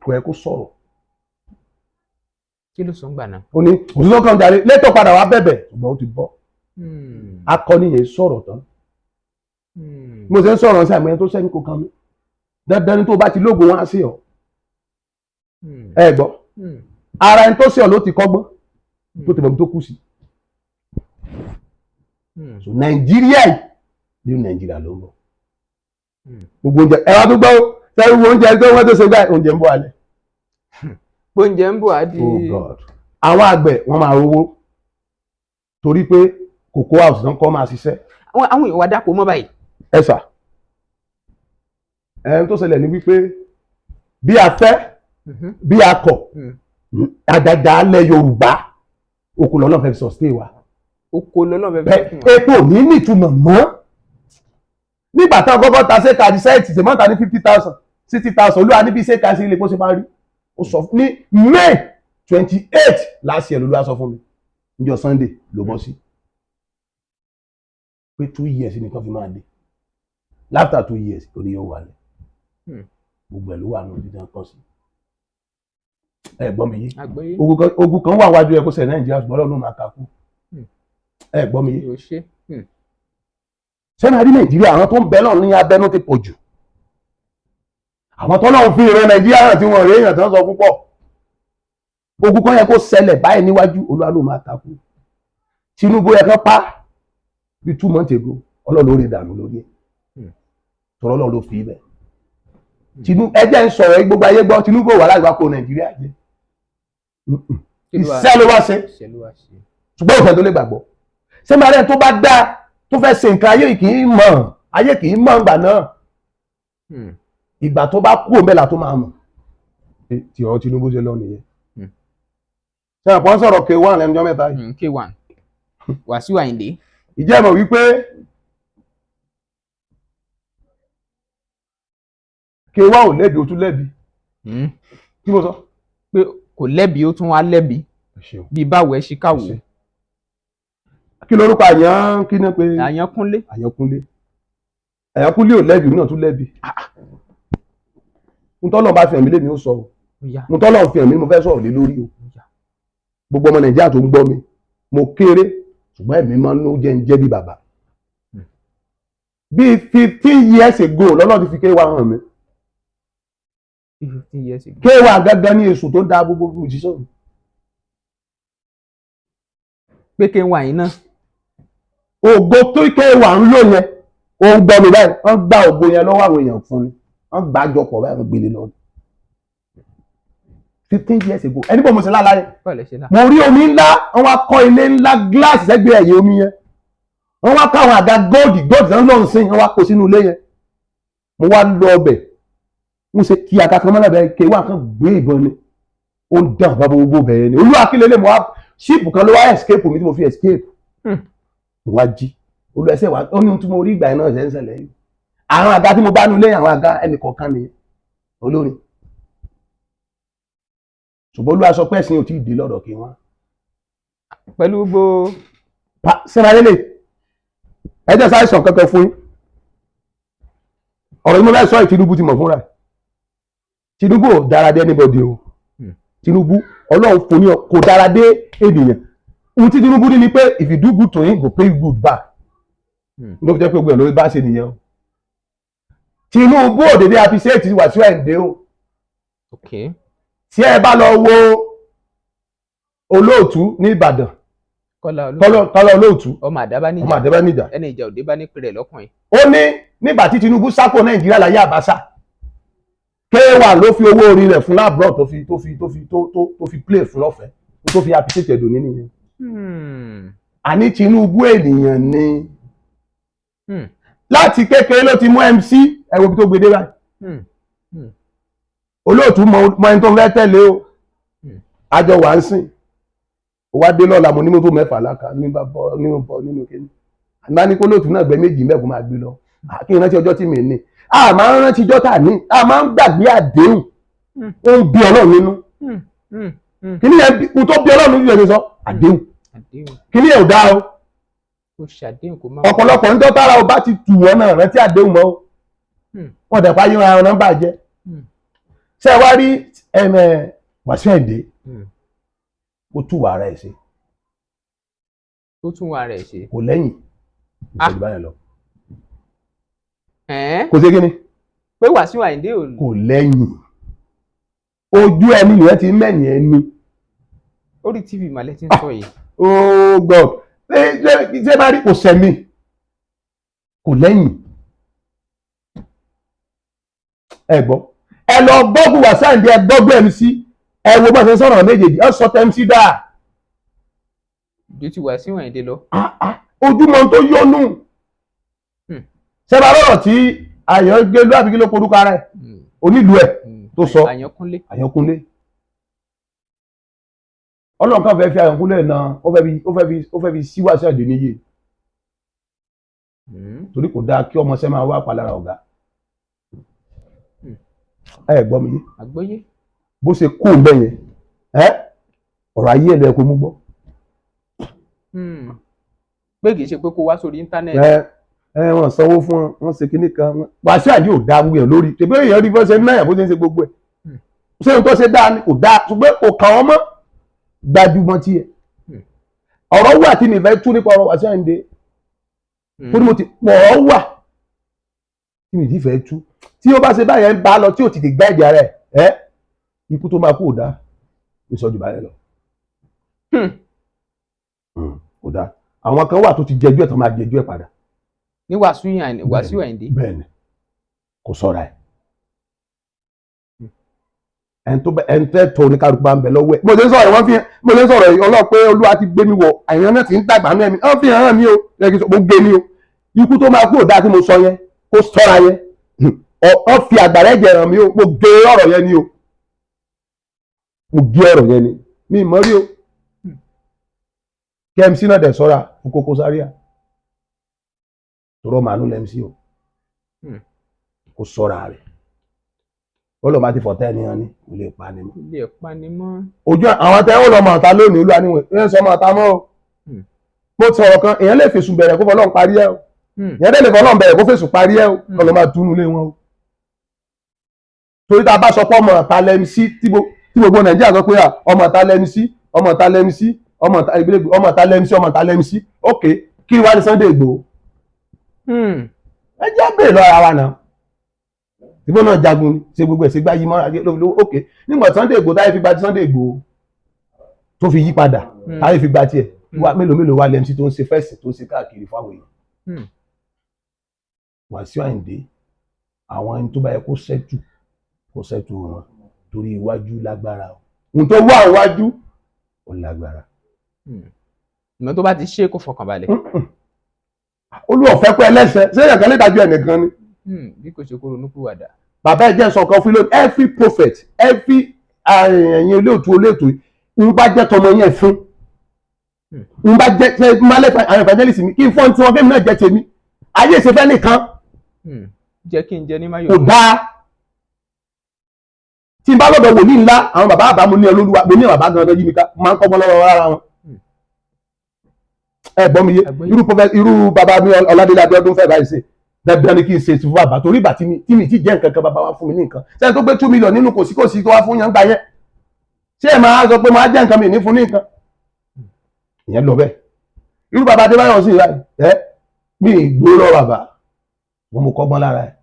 Speaker 1: kò yẹ kó sọ̀rọ̀.
Speaker 2: kí ló sọ ń gbà náà.
Speaker 1: ó ní òṣìṣẹ́ kan jàre lẹ́tọ̀ padà wá bẹ̀bẹ̀ ṣùgbọ́n ó ti bọ́ akọni yẹn sọ̀rọ̀ tán mo ṣe ń sọ̀rọ̀ sí àmọ́ ẹni tó sẹ́ni kò kan mi dandan ni tó bá ti lóògùn wọn á sí ọ ẹ gbọ́ ara ẹni tó sí ọ ló ti kọ́gbọ́n tó ti bọ̀ tó kù sí so Nàìjíríà yìí ní Nàìjíríà ló ń bọ̀ gbogbo oúnjẹ ẹ wá tó gbọ́ sẹ́rù oúnjẹ tó wọ́n tó ṣe gbà oúnjẹ ń bọ̀ alẹ́
Speaker 2: oúnjẹ ń bọ̀ á di.
Speaker 1: oh God àwọn àgbẹ̀ wọ́n máa rówó torí pé cocoa house náà kọ́ máa ṣiṣẹ́.
Speaker 2: àwọn ìwà dáko mọ́ báyìí.
Speaker 1: ẹ sà ẹni tó ṣẹlẹ̀ ní wípé bí a fẹ́ bí a kọ̀ àjàjà alẹ́ Yorùbá oko lọ́nà fẹ́ sustain wa.
Speaker 2: oko lọ́nà fẹ́ fún wa.
Speaker 1: epo ní nítumọ̀ mọ́ nígbà táwọn gọ́gọ́ ta ṣe kàdí sẹ́ẹ̀tì ṣe mọ́ta ní 50,000 60,000 olúwa níbi ṣe kà sí ilé kó ṣe máa rí ó sọ ní May 28 last year lolúwa sọ fún mi níjọ́ Sunday ló bọ́ sí pé 2 years nìkan fi máa dé after 2 years ó ní yóò wà lẹ gbogbo ẹ ló wà ní ojú tán kọ sí ẹ gbọ́ mi yé ogun kan wà wájú ẹ kó ṣe Nàìjíríà ṣùgbọ́n Ọlọ́run máa kà kú ẹ gbọ́ mi yé sẹ́ni àrí Nàìjíríà àwọn tó ń bẹ náà ní abẹ́nú ti pọ̀ jù àwọn tó náà fi ìran Nàìjíríà hàn tí wọ́n rí èèyàn tó ń sọ púpọ̀ ogun kan yẹ kó ṣẹlẹ̀ báyìí níwájú Olúwa ló máa kà kú Tinubu yẹ kán pa bí 2 months ago Ọlọ́run lórí ìdààmú lórí ẹ̀ tọrọ Ọlọ́run ló fi ibẹ̀ Tinubu ẹjẹ́ ń sọ̀rọ̀ gbogbo ayé gbọ́ Tinubu wà láì wá kó Nàìjíríà jẹ́ iṣẹ́ ló wá ṣe ṣùgbọ́n òfin tó lè gbàgbọ́ ṣé máa rẹ̀ tó bá dá tó fẹ́ ṣe nǹkan ayé kì í mọ̀ ìgbà náà ìgbà tó bá kú òmẹ́là tó máa mọ̀ tí ọ̀rọ̀ Tinubu ṣe lọ nìyẹn ṣe àpọ̀ ń sọ̀rọ̀ K1 lẹ́nujọ́ mẹ́ta yìí
Speaker 2: K1 Wàsíù Àyìndé
Speaker 1: ìjẹ́ mọ̀ wípé K1 ò lẹ́bi ó tún lẹ́bi kí mo sọ
Speaker 2: pé kò lẹ́bi ó tún wá lẹ́bi bí báwo ẹ ṣe káwò
Speaker 1: kí lórúkọ àyàn kí ní pé
Speaker 2: Àyànkúnlé
Speaker 1: ò lẹ́bi náà tún lẹ́bi ntọ́lọ́ bá fi ẹ̀mí lé mi ó sọ o ntọ́lọ́ fi ẹ̀mí mo fẹ́ sọ̀rọ̀ lé lórí o gbogbo ọmọ Nàìjíríà tó ń gbọ́ mi mo kéré ṣùgbọ́n ẹ̀mí máa ń ló jẹ́ bí bàbá bí 15 years ago lọ́nà ti fi K1 hàn mí K1 gángan ní èṣù tó dá gbogbo òjíṣẹ́ mi
Speaker 2: pé K1 yìí náà
Speaker 1: ògo tó K1 ń lò yẹn òun gbọ́ mi báyìí wọ́n gba ògo yẹn lọ́wọ́ àwọn èèyàn fún ni wọ́n gbà á jọpọ̀ báyìí wọ́n gbélé lọ 15 years ago ẹni bò mo ṣe lálàyé mo rí omi ńlá wọ́n wá kọ́ ilé ńlá gíláàsì sẹ́gbẹ̀ẹ́ ẹ̀yìn omi yẹn wọ́n wá káwọn àga góòdì náà lọ́n sìn wọ́n wá kó sínú ilé yẹn mo wá lọ ọbẹ̀ mo ṣe kí akakan mọ́lá bẹ́ẹ̀ ké wà kan gbé ìbọn ni ó ń dàn bá gbogbo bẹ́ẹ̀ ni olúwa kí lélẹ̀ mo wá ṣíìpù kan ló wá escape mi tí mo fi escape mo wá jí olú ẹsẹ̀ wa ó ní tí mo rí ìgbà náà ṣe ń ṣẹlẹ̀ yìí àwọn àga tí mo bá nulẹ̀ àwọn àga ẹnì kọ̀ọ̀kan ni olórin ṣùgbọ́n olúwa sọ pé ẹ̀sìn ò tí ì dé lọ́dọ̀ kí wọ́n.
Speaker 2: pẹ̀lú gbogbo.
Speaker 1: sinra lélẹ̀ ẹ jẹ́ sáré sàn kankan fún yín ọ̀rọ̀ yìí mo fẹ́ sọ Tinubu ti mọ̀ fúnra Tinubu ò dára dé anybody o Tinubu ọlọ́run fún ní kò dára dé ènìyàn ohun tí Tinubu ní ni pé if you do good to him go pay you good back ló fi jẹ́ pé gbogbo ẹ̀ lórí bá ṣe nìyẹn o Tinubu ò dédé appreciate Wasiu Ayinde o tí ẹ bá lọ wo olóòtú ní Ìbàdàn Kọ́lá olóòtú
Speaker 2: ọmọ àdábáníjà ẹni ìjà òde bá ní pèrè lọ́kùnrin.
Speaker 1: ó ní nígbà tí Tinubu sápò Nàìjíríà láyé Àbáṣà K1 ló fi owó orí rẹ̀ fún labroad tó fi play fún lọ́fẹ̀ẹ́ tó fi appreciate ẹ̀dùn nínú yẹn. àní Tinubu ènìyàn ni láti kékeré ló ti mú MC ẹ̀wọ̀n bí tó gbé dé báyìí olóòtú mọ ẹni tó ń fẹ́ tẹ̀lé o àjọ wà ń sìn wá dé lọ́la mo ní mọ́tò mẹ́fà láka nínú kíní àgbà ní kó lóòtú náà gbẹ méjì mẹ́kùn máa gbé lọ kí n rántí ọjọ́ tí mi ní a máa ń rántí ọjọ́ tà ní a máa ń gbàgbé àdéhùn ó ń bí Ọlọ́run nínú kí ni yẹn tó bí Ọlọ́run nínú yẹn sọ àdéhùn kí ni yẹn ò dá o ọ̀pọ̀lọpọ̀ ń tọ́tara o bá ti tù wọ́n náà rántí àdéhùn mọ́ o wọ́n dẹ̀ pa yín ara wọn bàjẹ́ ṣé wá rí Wasiu Ayinde ó tún wà ara ẹ̀ ṣe.
Speaker 2: ó tún wà ara ẹ̀ ṣe.
Speaker 1: kò lẹ́yìn ìṣèjọba yẹn lọ. kò sí kíni.
Speaker 2: pé Wasiu Ayinde ò.
Speaker 1: kò lẹ́yìn ojú ẹni yẹn ti mẹ́yìn ẹni.
Speaker 2: orí TV màlẹ́ ti ń sọ yìí.
Speaker 1: oh God ṣé bá rí kò sẹ́mi kò lẹ́yìn. ẹ gbọ́ ẹ lọ gbọ́gbù Wasiu Ayinde ẹ gbọ́gbù MC ẹ wo bá ṣe sọ̀rọ̀ méjèèjì ẹ sọ tẹ́ MC dáa.
Speaker 2: ju ti Wasiu Ayinde lọ.
Speaker 1: ojúmọ́ tó yọnu ṣẹba lọ́rọ̀ tí Ayọ̀ngélú àbíkí ló porúkọ ara ẹ̀ onílùú ẹ̀ tó sọ Àyànkúnlé Ọlọ́run kan fẹ́ fi Àyànkúnlé náà ó fẹ́ fi sí Wasiu Ayinde níyè torí kò dáa kí ọmọ ṣẹ́ máa wá palára ọ̀gá ẹ gbọ́ mi
Speaker 2: àgbọ́yé
Speaker 1: bó ṣe kó ń bẹ́yẹn ọ̀rọ̀ ayé ẹ̀ lẹ́yìn kó mú gbọ́.
Speaker 2: pé kì í ṣe pé kó wá sórí íńtánẹ́ẹ̀tì.
Speaker 1: wọ́n sanwó fún wọn ṣe kinní kan Wasiu Ayinde ò dá gbogbo yẹn lórí tèmi èèyàn rí fọ́ṣẹ́ náà bó ṣe ń ṣe gbogbo ẹ̀ ṣé n tó ṣe dáa ni kò dáa ṣùgbọ́n kò kàn wọ́n mọ́ gbajúmọ̀ tiẹ̀ ọ̀rọ̀ wà tí mi fẹ́ tú nípa ọ̀rọ̀ Wasiu Ayinde torí mo ti ọ̀rọ̀ wà tí mi ti fẹ́ tú tí ó bá ṣe báyẹn bá lọ tí ò ti ti gbá ẹ̀jẹ̀ ara ẹ̀ ikú tó máa kú ò dá ìsọjú báyẹn lọ kò dá àwọn kan wà tó ti jẹjú ẹ̀ tó máa jẹjú ẹ̀ padà.
Speaker 2: ní Wasiu Ayinde.
Speaker 1: bẹ́ẹ̀ni kò sọ̀ra ẹ̀ ẹni tẹ́ tó oníkálukú bá ń bẹ lọ́wọ́ ẹ̀ mo ṣe ń sọ̀rọ̀ wọ́n fi mo ṣe ń sọ̀rọ̀ ọlọ́pẹ́ Olúwa ti gbé mi wọ̀ àyàn náà ti ń dàgbà nú ẹ̀mí wọ́n fi hàn mí o mo gbé mi o ikú tó máa kú ò dá tí mo sọ yẹn kó sọ́ra yẹn wọ́n fi àgbàrá ẹ̀jẹ̀ hàn mí o mo gbé ọ̀rọ̀ yẹn ni o mo gé ọ̀rọ̀ yẹn ni mi mọ̀ rí o kí MC náà dẹ̀ sọ́ra fún Koko Zaria tó rọ́ màánú lẹ́mc o kó sọ́ra rẹ̀ bọ́lọ̀ bá ti fọ̀tẹ́ ẹni hàn ní kò lè pa ni mọ́. ojú àwọn tẹ́ ó lọ mọ̀ ọ̀tá lónìí Olúwa níwọ̀n ẹ̀ sọ mọ̀ ọ̀tá mọ́ o mo ti sọ̀rọ̀ kan èèyàn lè fèsùn bẹ̀rẹ̀ kó fọlọ́run parí ẹ̀ o èèyàn lè fọlọ́run bẹ̀rẹ̀ kó fèsùn parí ẹ̀ o kọ́ ló máa túnú lé wọn o torí tá a bá sọ pé ọmọ ọ̀tá lẹ́mc tí gbogbo Nàìjíríà sọ pé ọmọ ọ̀tá lẹ́mc ọmọ ọ̀tá lẹ́mc ọmọ ọ̀tá lẹ́mc ok kí wá ní Sunday Igboho ẹ jẹ́ bẹ́ẹ̀ lọ ara wa náà ìbọn náà jagun ṣe gbogbo ẹ̀ ṣe gbá yí mọ́ra lówó ok nígbà Sunday Igboho táyé fi gba ti Sunday Igboho tó fi yí padà táyé fi gba tiẹ̀ wá mélòó wá lẹ́mc tó ń ṣe fẹ́ẹ̀sì tó ń ṣe káàkiri fáwọn èèyàn Wasiu Ayinde àwọn ẹni tó bá yẹ kó ṣẹ́tù wọn torí iwájú lágbára o ohun tó wà iwájú ó lágbára.
Speaker 2: ìmọ̀ tó bá ti ṣe kó fọkàn balẹ̀.
Speaker 1: Olúwa fẹ́ pé ẹlẹ́ṣẹ̀ ṣé èèyàn kan lè dájú ẹnìkan ni.
Speaker 2: bí kò ṣe kó ronú pìwàdà.
Speaker 1: bàbá ẹ̀ jẹ́ sọ̀kan fún lónìí every prophet every ẹ̀yìn olóòtú ń bá jẹ́ tọmọ yẹn fún ń bá jẹ́ malẹ̀ àwọn evangelist mi kí n fọ́n tí wọ́n fẹ́mi náà jẹ́ tèmi ayé ìṣẹ́fẹ́ nìkan
Speaker 2: jẹ́ kí n jẹ ní máyọ̀
Speaker 1: kò dáa tí n bá lọ́dọ̀ wòlíì ńlá àwọn bàbá àbámu ní olúwa mo ní bàbá gan-an yí mi ká máa ń kọ́ bọ́ lọ́wọ́ ara wọn ẹ gbọ́ mi yé irú bàbá mi Ọládélé Abíọ́dún fẹ́ báyìí ṣe dandan ni kí n ṣe fún bàbá torí ìgbà tí mi ti jẹ́ nǹkan kan bàbá wa fún mi ní nǹkan sẹ́ni tó gbé 2 million nínú kòsíkòsí tó wá fún yàn gbà yẹn ṣé ẹ máa sọ pé máa jẹ́ nǹkan mi ní fún ní nǹkan ìyẹn lọ bẹ́ẹ̀ irú bàbá Adébáyọ̀ sí mi ìgbó lọ bàbá wọn mo kọ́gbọ́n lára ẹ̀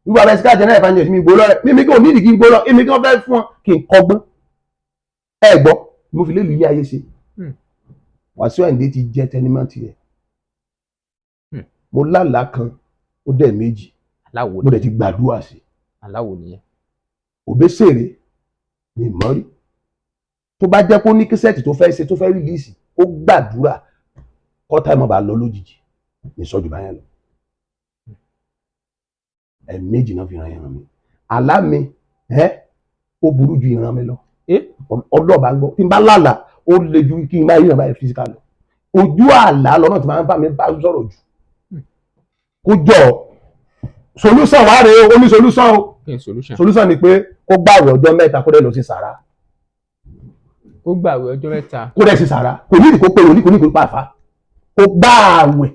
Speaker 1: irú bàbá ẹ̀sìká jẹ́ náà evangelist mi ìgbó lọ rẹ̀ mímí kí o nídìí kí n gbó lọ èmi kí wọ́n fẹ́ fún ọ kí n kọ́gbọ́n ẹ gbọ́ mo fi lè lu ilé ayé ṣe Wàsíù Àyìndé ti jẹ́ tẹnimọ́ntì rẹ̀ mo lálàá kan ó dẹ̀ méjì mo dẹ̀ ti gbàdúrà sí
Speaker 2: aláwo nìyẹn
Speaker 1: Òbésèré mi mọ́ rí tó bá jẹ́ kó ní kíṣẹ́ẹ̀tì tó fẹ́ ṣe tó fẹ́ rìlíìsì ó gbàdúrà kọ́tà ẹ̀ mọ́ bá lọ lójijì ní sọ́jú báyẹn lọ ẹ̀ méjì náà fi ràn yẹn mi àlá mi ó burú ju ìran mi lọ ọlọ́ọ̀bá ń gbọ́ tí n bá lálàá ó le ju kí n bá yíyan báyìí físíkà lọ ojú àlá lọ́nà tí máa ń bá mi bá sọ̀rọ̀ jù kó jọ solution wà rèé ó ní solution o solution ni pé kó gbààwẹ̀ ọjọ́ mẹ́ta kó dẹ̀ lọ sí sàrà
Speaker 2: kó gbààwẹ̀ ọjọ́ mẹ́ta
Speaker 1: kó dẹ̀ sí sàrà kò ní ìdíkó pé òní kò ní kó pàfà kó gbààwẹ̀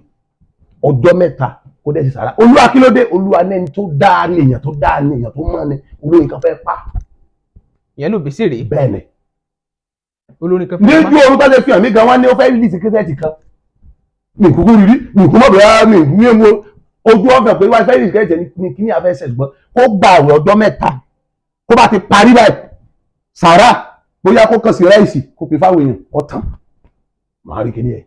Speaker 1: ọjọ́ mẹ́ta kó dẹ̀ sí sàrà olúwa kí ló dé olúwa ní ẹni tó dáa ní èèyàn tó dáa ní èèyàn tó mọ̀ ní olóyin kan fẹ́ pa
Speaker 2: ìyẹn ló Òbésèré
Speaker 1: bẹ́ẹ̀ ni
Speaker 2: olórin kan
Speaker 1: ní ojú orun bá ṣe fi hàn mí gan wá ní ó fẹ́ rìlíìsì kíṣẹ́ẹ̀tì kan mi kúkú rírí mi kú mọ̀ bẹ́ẹ̀ mi ní mo ojú ọ̀fẹ́ pé wá fẹ́ rìlíìsì kíṣẹ́ẹ̀tì ní kíní àfẹ́sẹ̀ ṣùgbọ́n kó gbààwẹ̀ ọjọ́ mẹ́ta kó bá ti parí báyìí sàrà bóyá kó kàn sí ráìsì kó pè fáwọn èèyàn ọ̀tàn màá rí kíní ẹ̀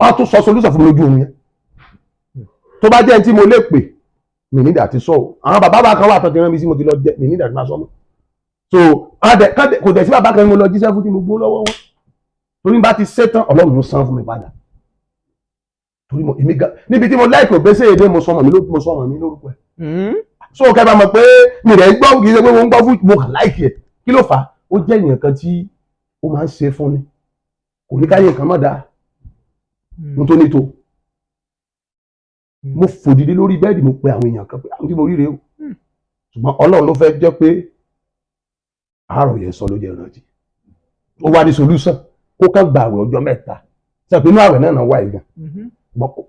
Speaker 1: wọ́n tún sọ solúsọ̀ fún mi lójú oorun yẹn tó bá jẹ́ ní tí mo lè pè mí nídà ti sọ àwọn bàbá bá kan wà tó ti rán mi sí mo ti lọ jẹ mí nídà ti máa sọ mọ́ so kò dẹ̀ sí bàbá kan mo lọ jíṣẹ́ fún tí mo gbó lọ́wọ́ wọn torí bá ti ṣetán Ọlọ́run ló san fún mi padà torí mo èmi gan níbi tí mo láìpẹ́ Òbésèré mo sọ ọmọ mi lórúkọ ẹ̀ so kẹ́ bá mọ̀ pé mi rẹ̀ gbọ́ kì í ṣe pé mo ń gbọ́ fún mo kàn láìkì ẹ̀ kí ló fà á ó jẹ́ ènìyàn kan tí ó máa ń ṣe fún ni kò ní káyé nǹkan mọ̀ dáa mo tó ní tó mo fòdìdí lórí bẹ́ẹ̀dì mo pe àwọn èèyàn kan pé àwọn tí mo rí rèé o ṣùgbọ́n Ọlọ́run ló fẹ́ jẹ́ pé àárọ̀ yẹn sọ ló jẹ́ ìrántí ó wá ní solution kó kàn gbààwẹ̀ ọjọ́ mẹ́ta sẹ́pẹ̀ inú àwẹ̀ náà wà ìgbà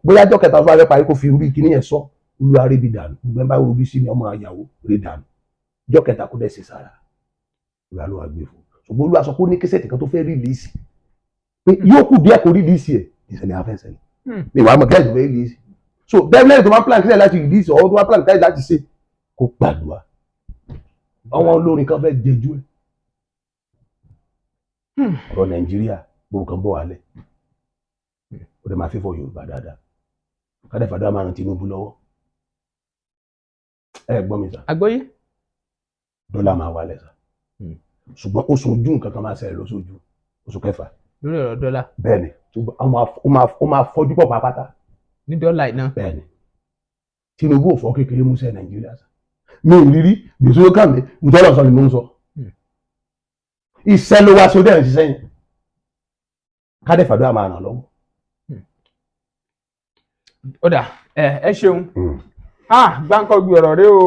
Speaker 1: bóyá ọjọ́ kẹta fún abẹ́parí kó fi orí kíní yẹn sọ olúwa rí bi dànù gbẹ́ bá rúbí sí ni ọmọ àyàwó rí dànù ọjọ́ kẹta kó dẹ̀ sí sára ìgbà ló wà gbé fún ṣùgbọ́n olúwa sọ pé ó ní kíṣẹ́ẹ̀tì kan tó fẹ́ rìlíìsì pé yóò kù díẹ̀ kó rìlíìsì ẹ̀ ìṣẹ̀lẹ̀ afẹ́sẹ̀lẹ̀ mi wàá mọ̀ kí ẹ̀sìn fẹ́ rìlíìsì so definitely tó máa plan kíṣẹ́ láti rìlíìsì ọ̀ tó máa plan kíṣẹ́ láti ṣe kó gbàdúrà àwọn olórin kan fẹ́ jẹjú ẹ̀ ọ̀rọ̀ Nàìjíríà gbogbo kan bọ̀ wálẹ̀ ó dẹ̀ máa fífọ̀ Yorùbá dáadáa kádẹ́ fàdúrà máa ràn Tinubu lọ́wọ́ ẹ gbọ́ mi sà
Speaker 2: àgbọ́yé
Speaker 1: dọ́là máa wálẹ̀ sà ṣùgbọ́n oṣù ojú nǹkan kan máa ṣẹlẹ̀ lóṣoojú oṣù kẹfà
Speaker 2: lórí ọ̀rọ̀ dọ́là
Speaker 1: bẹ́ẹ̀ ni ó máa fọ́jú pọ̀ pátá
Speaker 2: ní dọ́là iná
Speaker 1: bẹ́ẹ̀ ni Tinubu ò fọ́ kékeré múṣẹ́ Nàìjíríà sà mi ò rírí gbèsè ó kà mí ntọ́lọ̀ sọ ni mo ń sọ iṣẹ́ ló wá sódẹ̀ ẹ̀ ṣiṣẹ́ yẹn kádẹ́ fàdúrà máa ràn lọ́wọ́.
Speaker 2: ọ̀dà ẹ ṣeun gbáǹkọ́gbì ọ̀rọ̀ rẹ o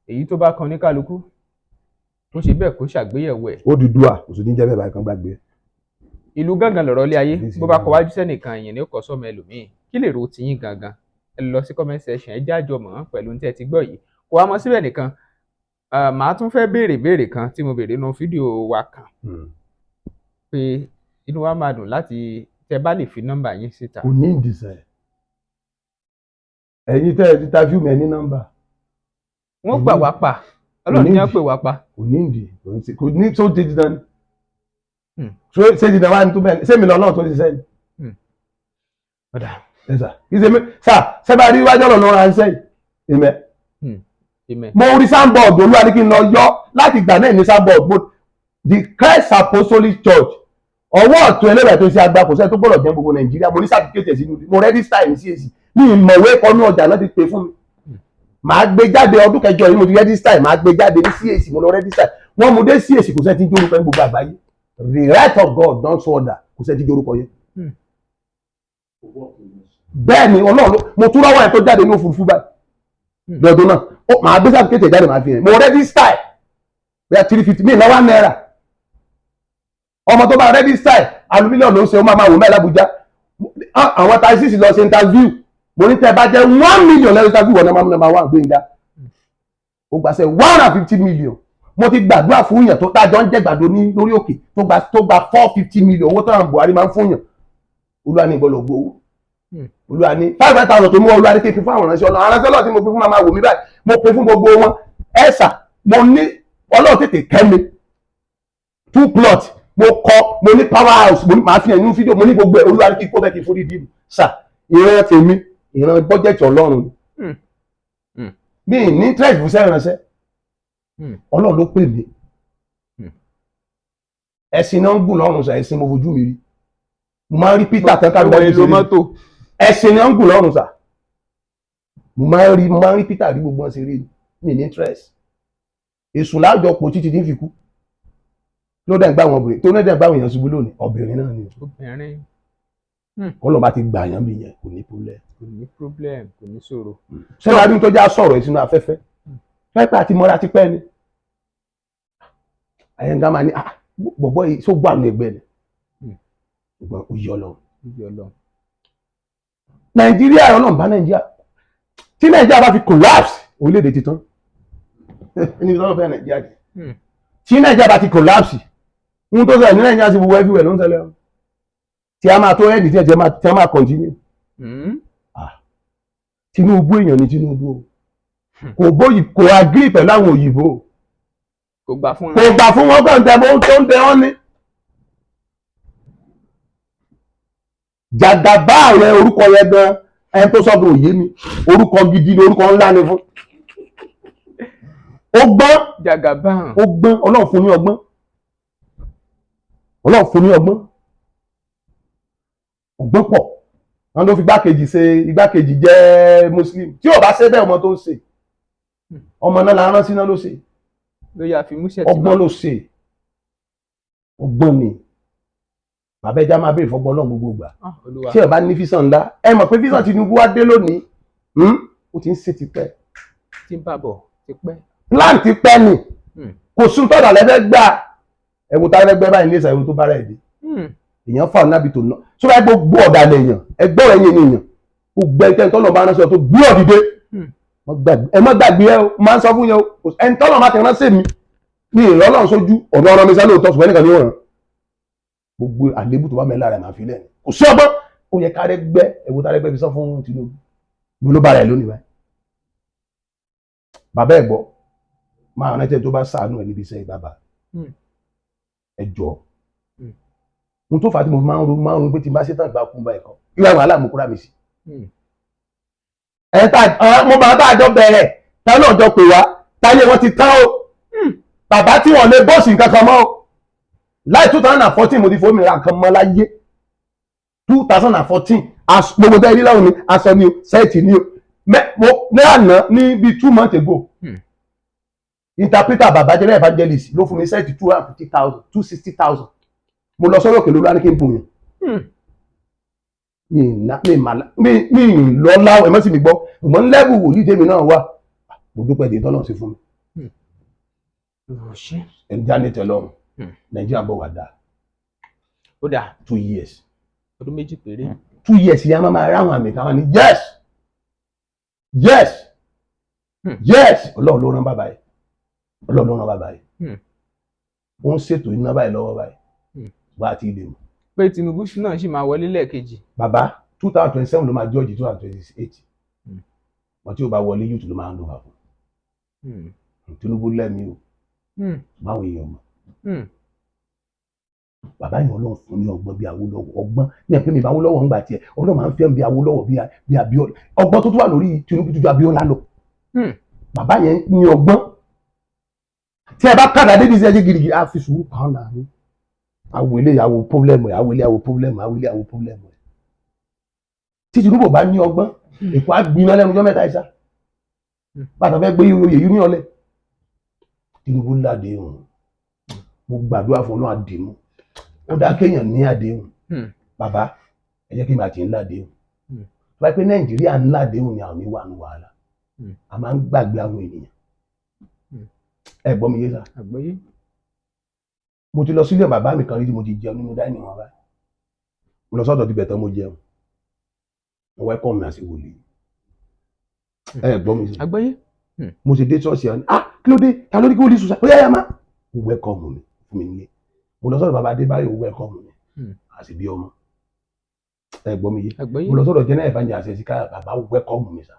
Speaker 2: èyí tó bá kan ní kálukú tó ṣe bẹ́ẹ̀ kó ṣàgbéyẹ̀wò ẹ̀.
Speaker 1: ó Odùduwà kò sí ní jẹ́ bẹ́ẹ̀ báyìí kan gbàgbé.
Speaker 2: ìlú gángan lọ̀rọ̀ ilé ayé bó bá kọ wájú sẹ́nìkan èèyàn ní kò sọ́mọ ẹlòmíì kí lè ro tiyín gangan ẹ lọ sí comment section ẹ jájọ mọ́ pẹ̀lú ní tẹ́ ti gbọ́ yìí kò wá mọ́ síbẹ̀ nìkan màá tún fẹ́ béèrè kan tí mo béèrè nínú fídíò wa kan pé inú wa máa dùn láti tẹ́ bá lè fi nọ́mbà yín síta.
Speaker 1: kò ní ìdìsẹ̀ ẹ̀yin tẹ́ ẹ ti ta fíìmù ẹ ní nọ́mbà.
Speaker 2: wọ́n gbà wá pa Ọlọ́run ní wọ́n pè wá pa.
Speaker 1: kò ní ìdì kò ní tó ti dídán ni ṣé dídán wá ní tó bẹ́ẹ̀ ṣé mi lọ náà tó ti sẹ́yìn.
Speaker 2: ọ̀dà
Speaker 1: ẹ sà kí ṣe mi sà sẹ́bà rí wájú ọ̀rọ̀ lọ́wọ́ à ń sẹ́yìn ìmẹ̀. mo rí sáńbọ̀d olúwa ní kí n lọ yọ láti ìgbà náà ní sáńbọ̀d the Christ Apostolic Church ọwọ́ ọ̀tún ẹlẹ́bàá tó ṣe àgbà kò sẹ́ni tó gbọ́dọ̀ jẹ́ gbogbo Nàìjíríà mo ní certificate sínú mo register ní CAC ní ìmọ̀wé kọ́nú ọjà náà ti pè fún mi màá gbé jáde ọdún kẹjọ yìí mo ti rẹ́dísítà màá gbé jáde ní CAC mo lọ rẹ́dísítà wọ́n mú dé CAC kò sẹ́ni tí ń jórúkọ ní gbogbo àgbáyé the right of God don't order kò sẹ́ni tí ń jórúkọ yẹn. bẹ́ẹ̀ ni ọlọ́run mo tún lọ́wọ́ ẹ̀ tó jáde ní òfurufú báyìí lọ́dún náà màá gbé sàtúkẹ́tì jáde màá fi hàn mo rẹ́dísítà bẹ́ẹ̀ 350 mi lọ́wọ́ náírà ọmọ tó bá rẹ́dísítà alumílíọ̀nù ló ń ṣe ó máa wò mẹ́ẹ̀ l'Ábùjá àwọn taxis lọ ṣe interview mo ní tẹ́ bá jẹ́ 1 million lẹ́yìn interview wọ̀ number 1 Gbénga ó gbàṣẹ 150 million mo ti gbàdúrà fún yàn tó tájọ́ ń jẹ́ gbàdo ní lórí òkè tó gba 450 million owó tó àwọn Buhari máa ń fún yàn Olúwa ní ìbọ̀lọ̀ gbowó Olúwa ní 5,000 tó mú Olúwa ní kéfì fún àwọn ìránṣẹ́ Ọlọ́run àwọn ìránṣẹ́ Ọlọ́run tí mo pín fún máa wò mí báyìí mo pín fún gbogbo wọn ẹ̀sà mo ní Ọlọ́run tètè kẹ́ mi 2 plot mo kọ́ mo ní power house mo ní màá fi hàn nínú fídíò mo ní gbogbo ẹ̀ Olúwa ní kí kó bẹ́ẹ̀ kí fún dídì sà ìran tèmi ìran bọ́jẹ̀tì Ọlọ́run mi ní interest fún sẹ́rànṣẹ́ Ọlọ́run ló pè mí ẹ̀sìn náà ń gùn lọ́rùn sà ẹ̀sìn mo fojú mi rí mo máa ń rí Peter tán kárí wájú sí rí ẹ̀sìn náà ń gùn lọ́rùn sà mo máa ń rí Peter rí gbogbo wọn sí rí mi ní interest èṣù láàjọ pò títí tí ń fi kú ló dẹ̀ ń gbà wọn obìnrin tó ní dẹ̀ ń gbà wọn èèyàn ṣubú lónìí obìnrin náà ni
Speaker 2: obìnrin
Speaker 1: Ọlọ́run bá ti gbà yàn bí yẹn kò ní
Speaker 2: problem kò ní ṣòro.
Speaker 1: ṣé wàá rí tó já sọ̀rọ̀ ìsinú afẹ́fẹ́ pẹ́pẹ́ àti mọ́ra ti pẹ́ ni àyẹ̀ǹgá máa ní bọ̀bọ̀ yìí tó gbà ní ẹgbẹ́ ni ṣùgbọ́n ó yọ lọ. Nàìjíríà Ọlọ́run bá Nàìjíríà tí Nàìjíríà bá fi collapse orílẹ̀-èdè ti tán ní ìtọ́nà fẹ́ Nàìjíríà jẹ́ tí Nàìjíríà bá ti collapse ń tó sọ̀rọ̀ ní Nàìjíríà sí gbogbo everywhere ló ń ṣẹlẹ̀ tí a máa tó ẹ́ẹ̀dì tí a máa continue. Tinubu èèyàn ni Tinubu kò agree pẹ̀lú àwọn òyìnbó
Speaker 2: kò gbà fún
Speaker 1: wọn kàn tẹ bó tó ń tẹ wọn ní. Jàgàbá rẹ orúkọ yẹn gan ẹni tó sọ́gun òye mi orúkọ gidi ni orúkọ ńlá ni fún. Ó gbọ́n
Speaker 2: Jàgàbá
Speaker 1: ó gbọ́n Ọlọ́run fún ní ọgbọ́n ọgbọ́n pọ̀ wọn ló fi igbákejì jẹ́ Muslim tí ò bá ṣe bẹ́ẹ̀ ọmọ tó ń ṣe ọmọ náà la rán síná ló ṣe ọgbọ́n ló ṣe ọgbọ́n ni bàbá ẹja máa béèrè fọgbọ́n Ọlọ́run gbogbo gbà tí ẹ bá ní físàn ńlá ẹ mọ̀ pé físàn Tinubu wá dé lónìí ó ti ń ṣe tipẹ́
Speaker 2: tí ń bàbọ̀ tipẹ́
Speaker 1: plan tipẹ́ ni kò sún tọ́jà lẹ́fẹ́ gbà ẹ̀wò tá lẹ́gbẹ́ báyìí ní ìṣà ẹ̀wò tó bára ẹ̀ dé èèyàn fà nábì tó ná tó bá gbogbo ọ̀dàlẹ̀ èèyàn ẹgbẹ́ ọ̀rẹ́ yẹn èèyàn gbogbo ẹni tọ́lọ̀ bá ránṣẹ́ tó gbé ọ̀dìdé ẹ má gbàgbé ẹ máa ń sọ fún yẹn o ẹni tọ́lọ̀ máa ti ránṣẹ́ mi ní ìrọ́lọ́run sójú ọ̀nà ọ̀rọ̀ mi sálẹ̀ òótọ́ ṣùgbọ́n ẹnìkan ní òràn gbogbo àlébù tó bá mẹ́lá rẹ̀ máa fi lẹ̀ kò sí ọgbọ́n ó yẹ ká rẹ́gbẹ́ ẹ̀wò tá rẹ́gbẹ́ fi sọ fún Tinubu ló bá rẹ̀ lónìí báyìí bàbá ẹ̀ gbọ́ máa rántí tó bá ṣàánú ẹ̀ níbi iṣẹ́ bàbá ẹ jọ̀ọ́ mo tó fà á tí mo máa ń ronú pé tí n bá ṣetán ìgbà kún bá ẹ̀kọ́ ìwà àwọn aláàmúkúrá mi sí. mo bá bá àjọ bẹ̀rẹ̀ táwọn náà jọ pè wá táyé wọn ti tán o bàbá tí wọn lè bọ́ọ̀sì nǹkan kan mọ́ o láì 2014 mo ti fowó mi ra nǹkan mọ́ láyé 2014 gbogbo tẹ́ ilé lọ́rùn mi aṣọ ni o sẹ́ẹ̀tì ni o ní àná ní bíi 2 months ago interpreter bàbá jẹ́rẹ́ evangelist ló fún mi sẹ́ẹ̀tì 250,000 260,000 mo lọ sọ́rọ̀ òkè ló lánàá kí n bùn yàn mi lọ láwọ̀ ẹ̀mọ́sí mi gbọ́ ṣùgbọ́n lẹ́bù wòlíì tèmi náà wà mo dúpẹ́ dé tọ́lọ̀ sí fún mi ẹni já ní tẹ́lọ́rùn Nàìjíríà bọ̀ wà dáa
Speaker 2: ó dà
Speaker 1: 2 years
Speaker 2: ọdún méjì péré
Speaker 1: 2 years yẹn máa ráwọn àmì káwọn ni yes Ọlọ́run ló rán bàbá yìí wọ́n ṣètò iná báyìí lọ́wọ́ báyìí wá àti ilé mu.
Speaker 2: pé Tinubu náà sì máa wọlé lẹ́ẹ̀kejì.
Speaker 1: bàbá 2027 ló máa jọ́ọ̀jì 2028 wọ́n tí ó bá wọlé youth ló máa ń lò wá fún. Tinubu lẹ́mìí o báwo èèyàn mọ̀. bàbá yẹn Ọlọ́run fún ní ọgbọ́n bíi Awólọ́wọ̀ ọgbọ́n ní ẹ̀pẹ́ mi bá Awólọ́wọ̀ ń gbà tiẹ̀ Ọlọ́run máa ń fẹ́ bíi Awólọ́wọ̀ bíi Abíọ́lá ọgbọ́n tó tún wà lórí Tinubu tó ju Abíọ́lá lọ. bàbá yẹn ní ọgbọ́n tí ẹ bá kàdà débi sí ẹjẹ girigiri á fi sùúrù kàn náà ní awele àwò pọ́blẹ́mù ẹ̀ awele pọ́blẹ́mù ẹ̀ tí Tinubu bá ní ọgbọ́n èkó á gbiná lẹ́nu ọjọ́ mẹ́ta ìsá bàtà fẹ́ gbé oyè yìí ní ọlẹ̀ Tinubu ládéhùn mo gbàdúrà fún náà àdéhùn ó dá kéèyàn ní àdéhùn bàbá ẹ jẹ́ kí n máa ti ń ládéhùn wáyé pé Nàìjíríà ń ládéhùn ni àwọn oníwà ní wàhálà a máa ń gbàgbé àwọn ènìyàn ẹ gbọ́ mi yé sá mo ti lọ sílé bàbá mi kan rí tí mo ti jẹun nínú dáìní wọn báyìí mo lọ sọ́dọ̀ tibẹ̀ tán mo jẹun mo wẹ́kọ̀ mi àti wòlíì ẹ gbọ́ mi sí mo ti dé ṣọ́ọ̀ṣì ẹ̀ kí ló dé ta ló ní kí wòlíì sùn ó yá yá má mo wẹ́kọ̀ mi fún mi nílé mo lọ sọ́dọ̀ bàbá Adébáyọ̀ wẹ́kọ̀ mi àti bí ọmọ ẹ gbọ́ mi yé mo lọ sọ́dọ̀ jẹ́nà ìfàǹjà àṣẹ sí ká bàbá wẹ́kọ̀ mi sá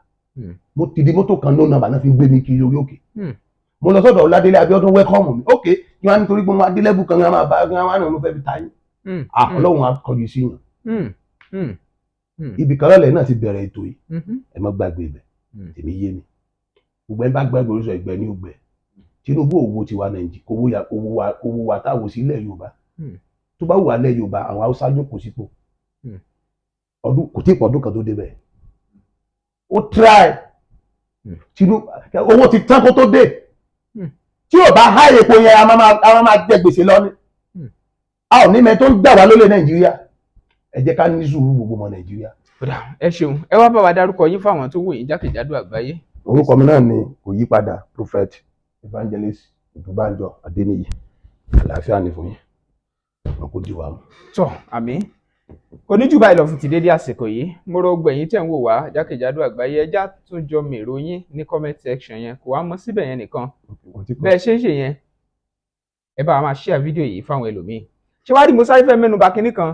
Speaker 1: mo ti di mọ́tò kan lónà bàbá fi gbé mi kiri orí òkè mo lọ sọ́dọ̀ Ọládélé Abíọ́dún wẹ́kọ̀ mi ok kí wọ́n á nítorí pé mo adélẹ́bù kan máa bá wọn á nà fẹ́ fi ta yín Ọlọ́run á kọjú sí yàn ibi kan lọ́lẹ̀ náà ti bẹ̀rẹ̀ ètò yìí ẹ má gbàgbé ibẹ̀ tèmi yé mi gbogbo ẹni bá gbàgbé oríṣi ìgbẹ́ ní ògbẹ́ Tinubu òwò ti wa Nàìjíríà owó wa táwo sí ilẹ̀ Yorùbá tó bá wà lẹ̀ Yorùbá àwọn Haúsá jókòó sípò ọdún kò tí ì pọ̀ ọdún kan tó débẹ̀ ó try Tinubu owó ti tán kó tó dé tí ò bá há epo yẹn a máa jẹ gbèsè lọ ni a ò ní mẹ tó ń gbà wá lólè Nàìjíríà ẹ jẹ́ ká ní sùúrù gbogbo ọmọ Nàìjíríà.
Speaker 2: ẹ ṣeun ẹ wá bá wa dárúkọ yín fáwọn tó wò yín jákèjádò àgbáyé.
Speaker 1: orúkọ mi náà ni kò yí padà prophet evangelist Odubanjo Adeniyi àlàáfíà ni fún yín wọn kò di wa mú.
Speaker 2: tọ àmín kò ní jù báyìí lọ fún ti dédé àsìkò yìí mo rọ gbẹ̀yìn tẹ̀ ń wò wá jákèjádò àgbáyé ẹjá tún jọ mèrò yín ní comment section yẹn kò wá mọ síbẹ̀ yẹn nìkan bẹ́ẹ̀ ṣe ń ṣe yẹn ẹ bá wa máa share fídíò yìí fáwọn ẹlòmíì ṣé wàá rí mo sáré fẹ́ mẹ́nu bà kinní kan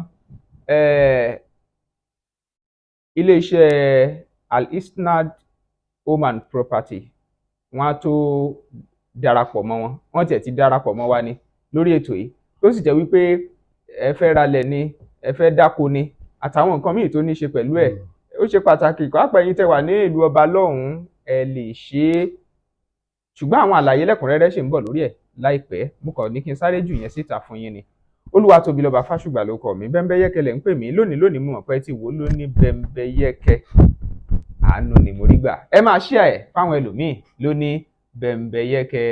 Speaker 2: iléeṣẹ́ Al-Isnad Home and Property wọ́n á tó darapọ̀ mọ́ wọ́n tiẹ̀ ti darapọ̀ mọ́ wa ni lórí ètò yìí tó sì jẹ́ wípé ẹ fẹ́ ralẹ̀ ni ẹ fẹ́ dáko ni àtàwọn nǹkan míì tó ní ṣe pẹ̀lú ẹ̀ ó ṣe pàtàkì pàápàá ẹ̀yin tẹ́ wà ní ìlú ọba lọ́hùn-ún ẹ lè ṣe é ṣùgbọ́n àwọn àlàyé lẹ́kùnrẹ́rẹ́ ṣì ń bọ̀ lórí ẹ̀ láìpẹ́ mo kàn ní kí n sáré jù yẹn síta fún yín ni Olúwatóbilọ́ba Fásùgbà ló kọ mí Bẹ́mbẹ́yẹ́kẹ́ lẹ̀ ń pè mí lónìí mo mọ̀ pé tí wò ló ní Bẹ́mbẹ́yẹ́kẹ́ àánú ni mo rí gbà ẹ máa share ẹ̀ fáwọn ẹlòmíì ló ní Bẹ́mbẹ́yẹ́kẹ́.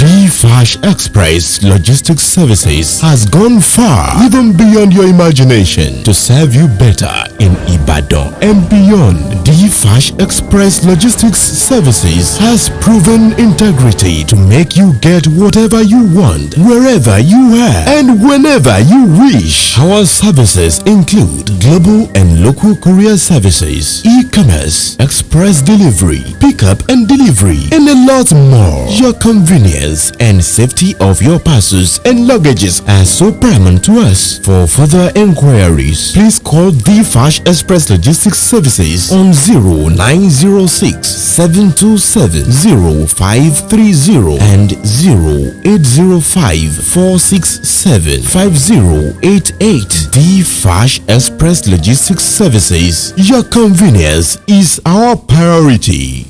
Speaker 4: DFASH Express Logistics Services has gone far, even beyond your imagination, to serve you better in Ibadan and beyond. DFASH Express Logistics Services has proven integrity to make you get whatever you want, wherever you are, and whenever you wish. Our services include global and local courier services, e-commerce, express delivery, pickup and delivery, and a lot more. Your convenience and safety of your parcels and luggages are so paramount to us. For further inquiries, please call DFASH Express Logistics Services on 0906 727 0530 and 0805 467 5088. DFASH Express Logistics Services. Your convenience is our priority.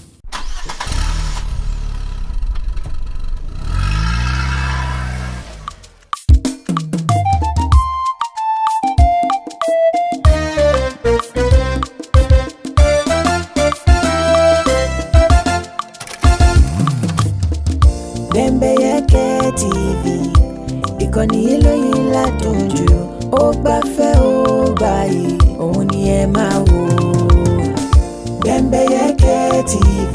Speaker 5: BEMBEYEKE TV ìkànnì eléyìí ládùn jù ó gbafẹ́ ó gbààyè òun ni ẹ máa wò. BEMBEYEKE TV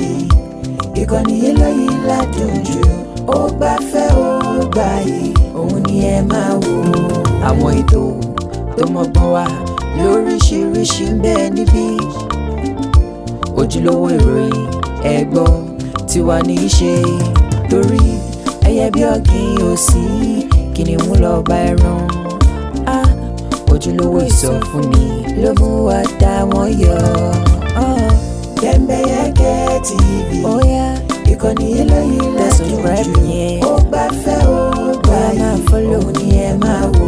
Speaker 5: ìkànnì eléyìí ládùn jù ó gbafẹ́ ó gbààyè òun ni ẹ máa wò. àwọn ètò tó mọ́gbọ́n wá lóríṣiríṣi ń bẹ níbí ojúlówó ìròyìn ẹ̀gbọ́n tiwa ní í ṣe torí ẹyẹ bí ọ̀gìn òsì kìnìún lọ bá ẹran ojúlówó ìsọfúnni ló mú wa dá wọn yọ. BEMBEYEKE TV ìkànnì eléyìí ládùn jù ó gbafẹ́ ó gbààyè òun ni ẹ máa wò.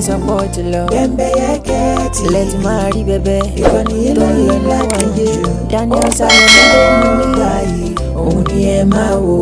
Speaker 5: Support to love BEMBEYEKE TV let's marry baby ìkànnì eléyìí ládùn jù Daniel Salomon òun ni ẹ máa wò.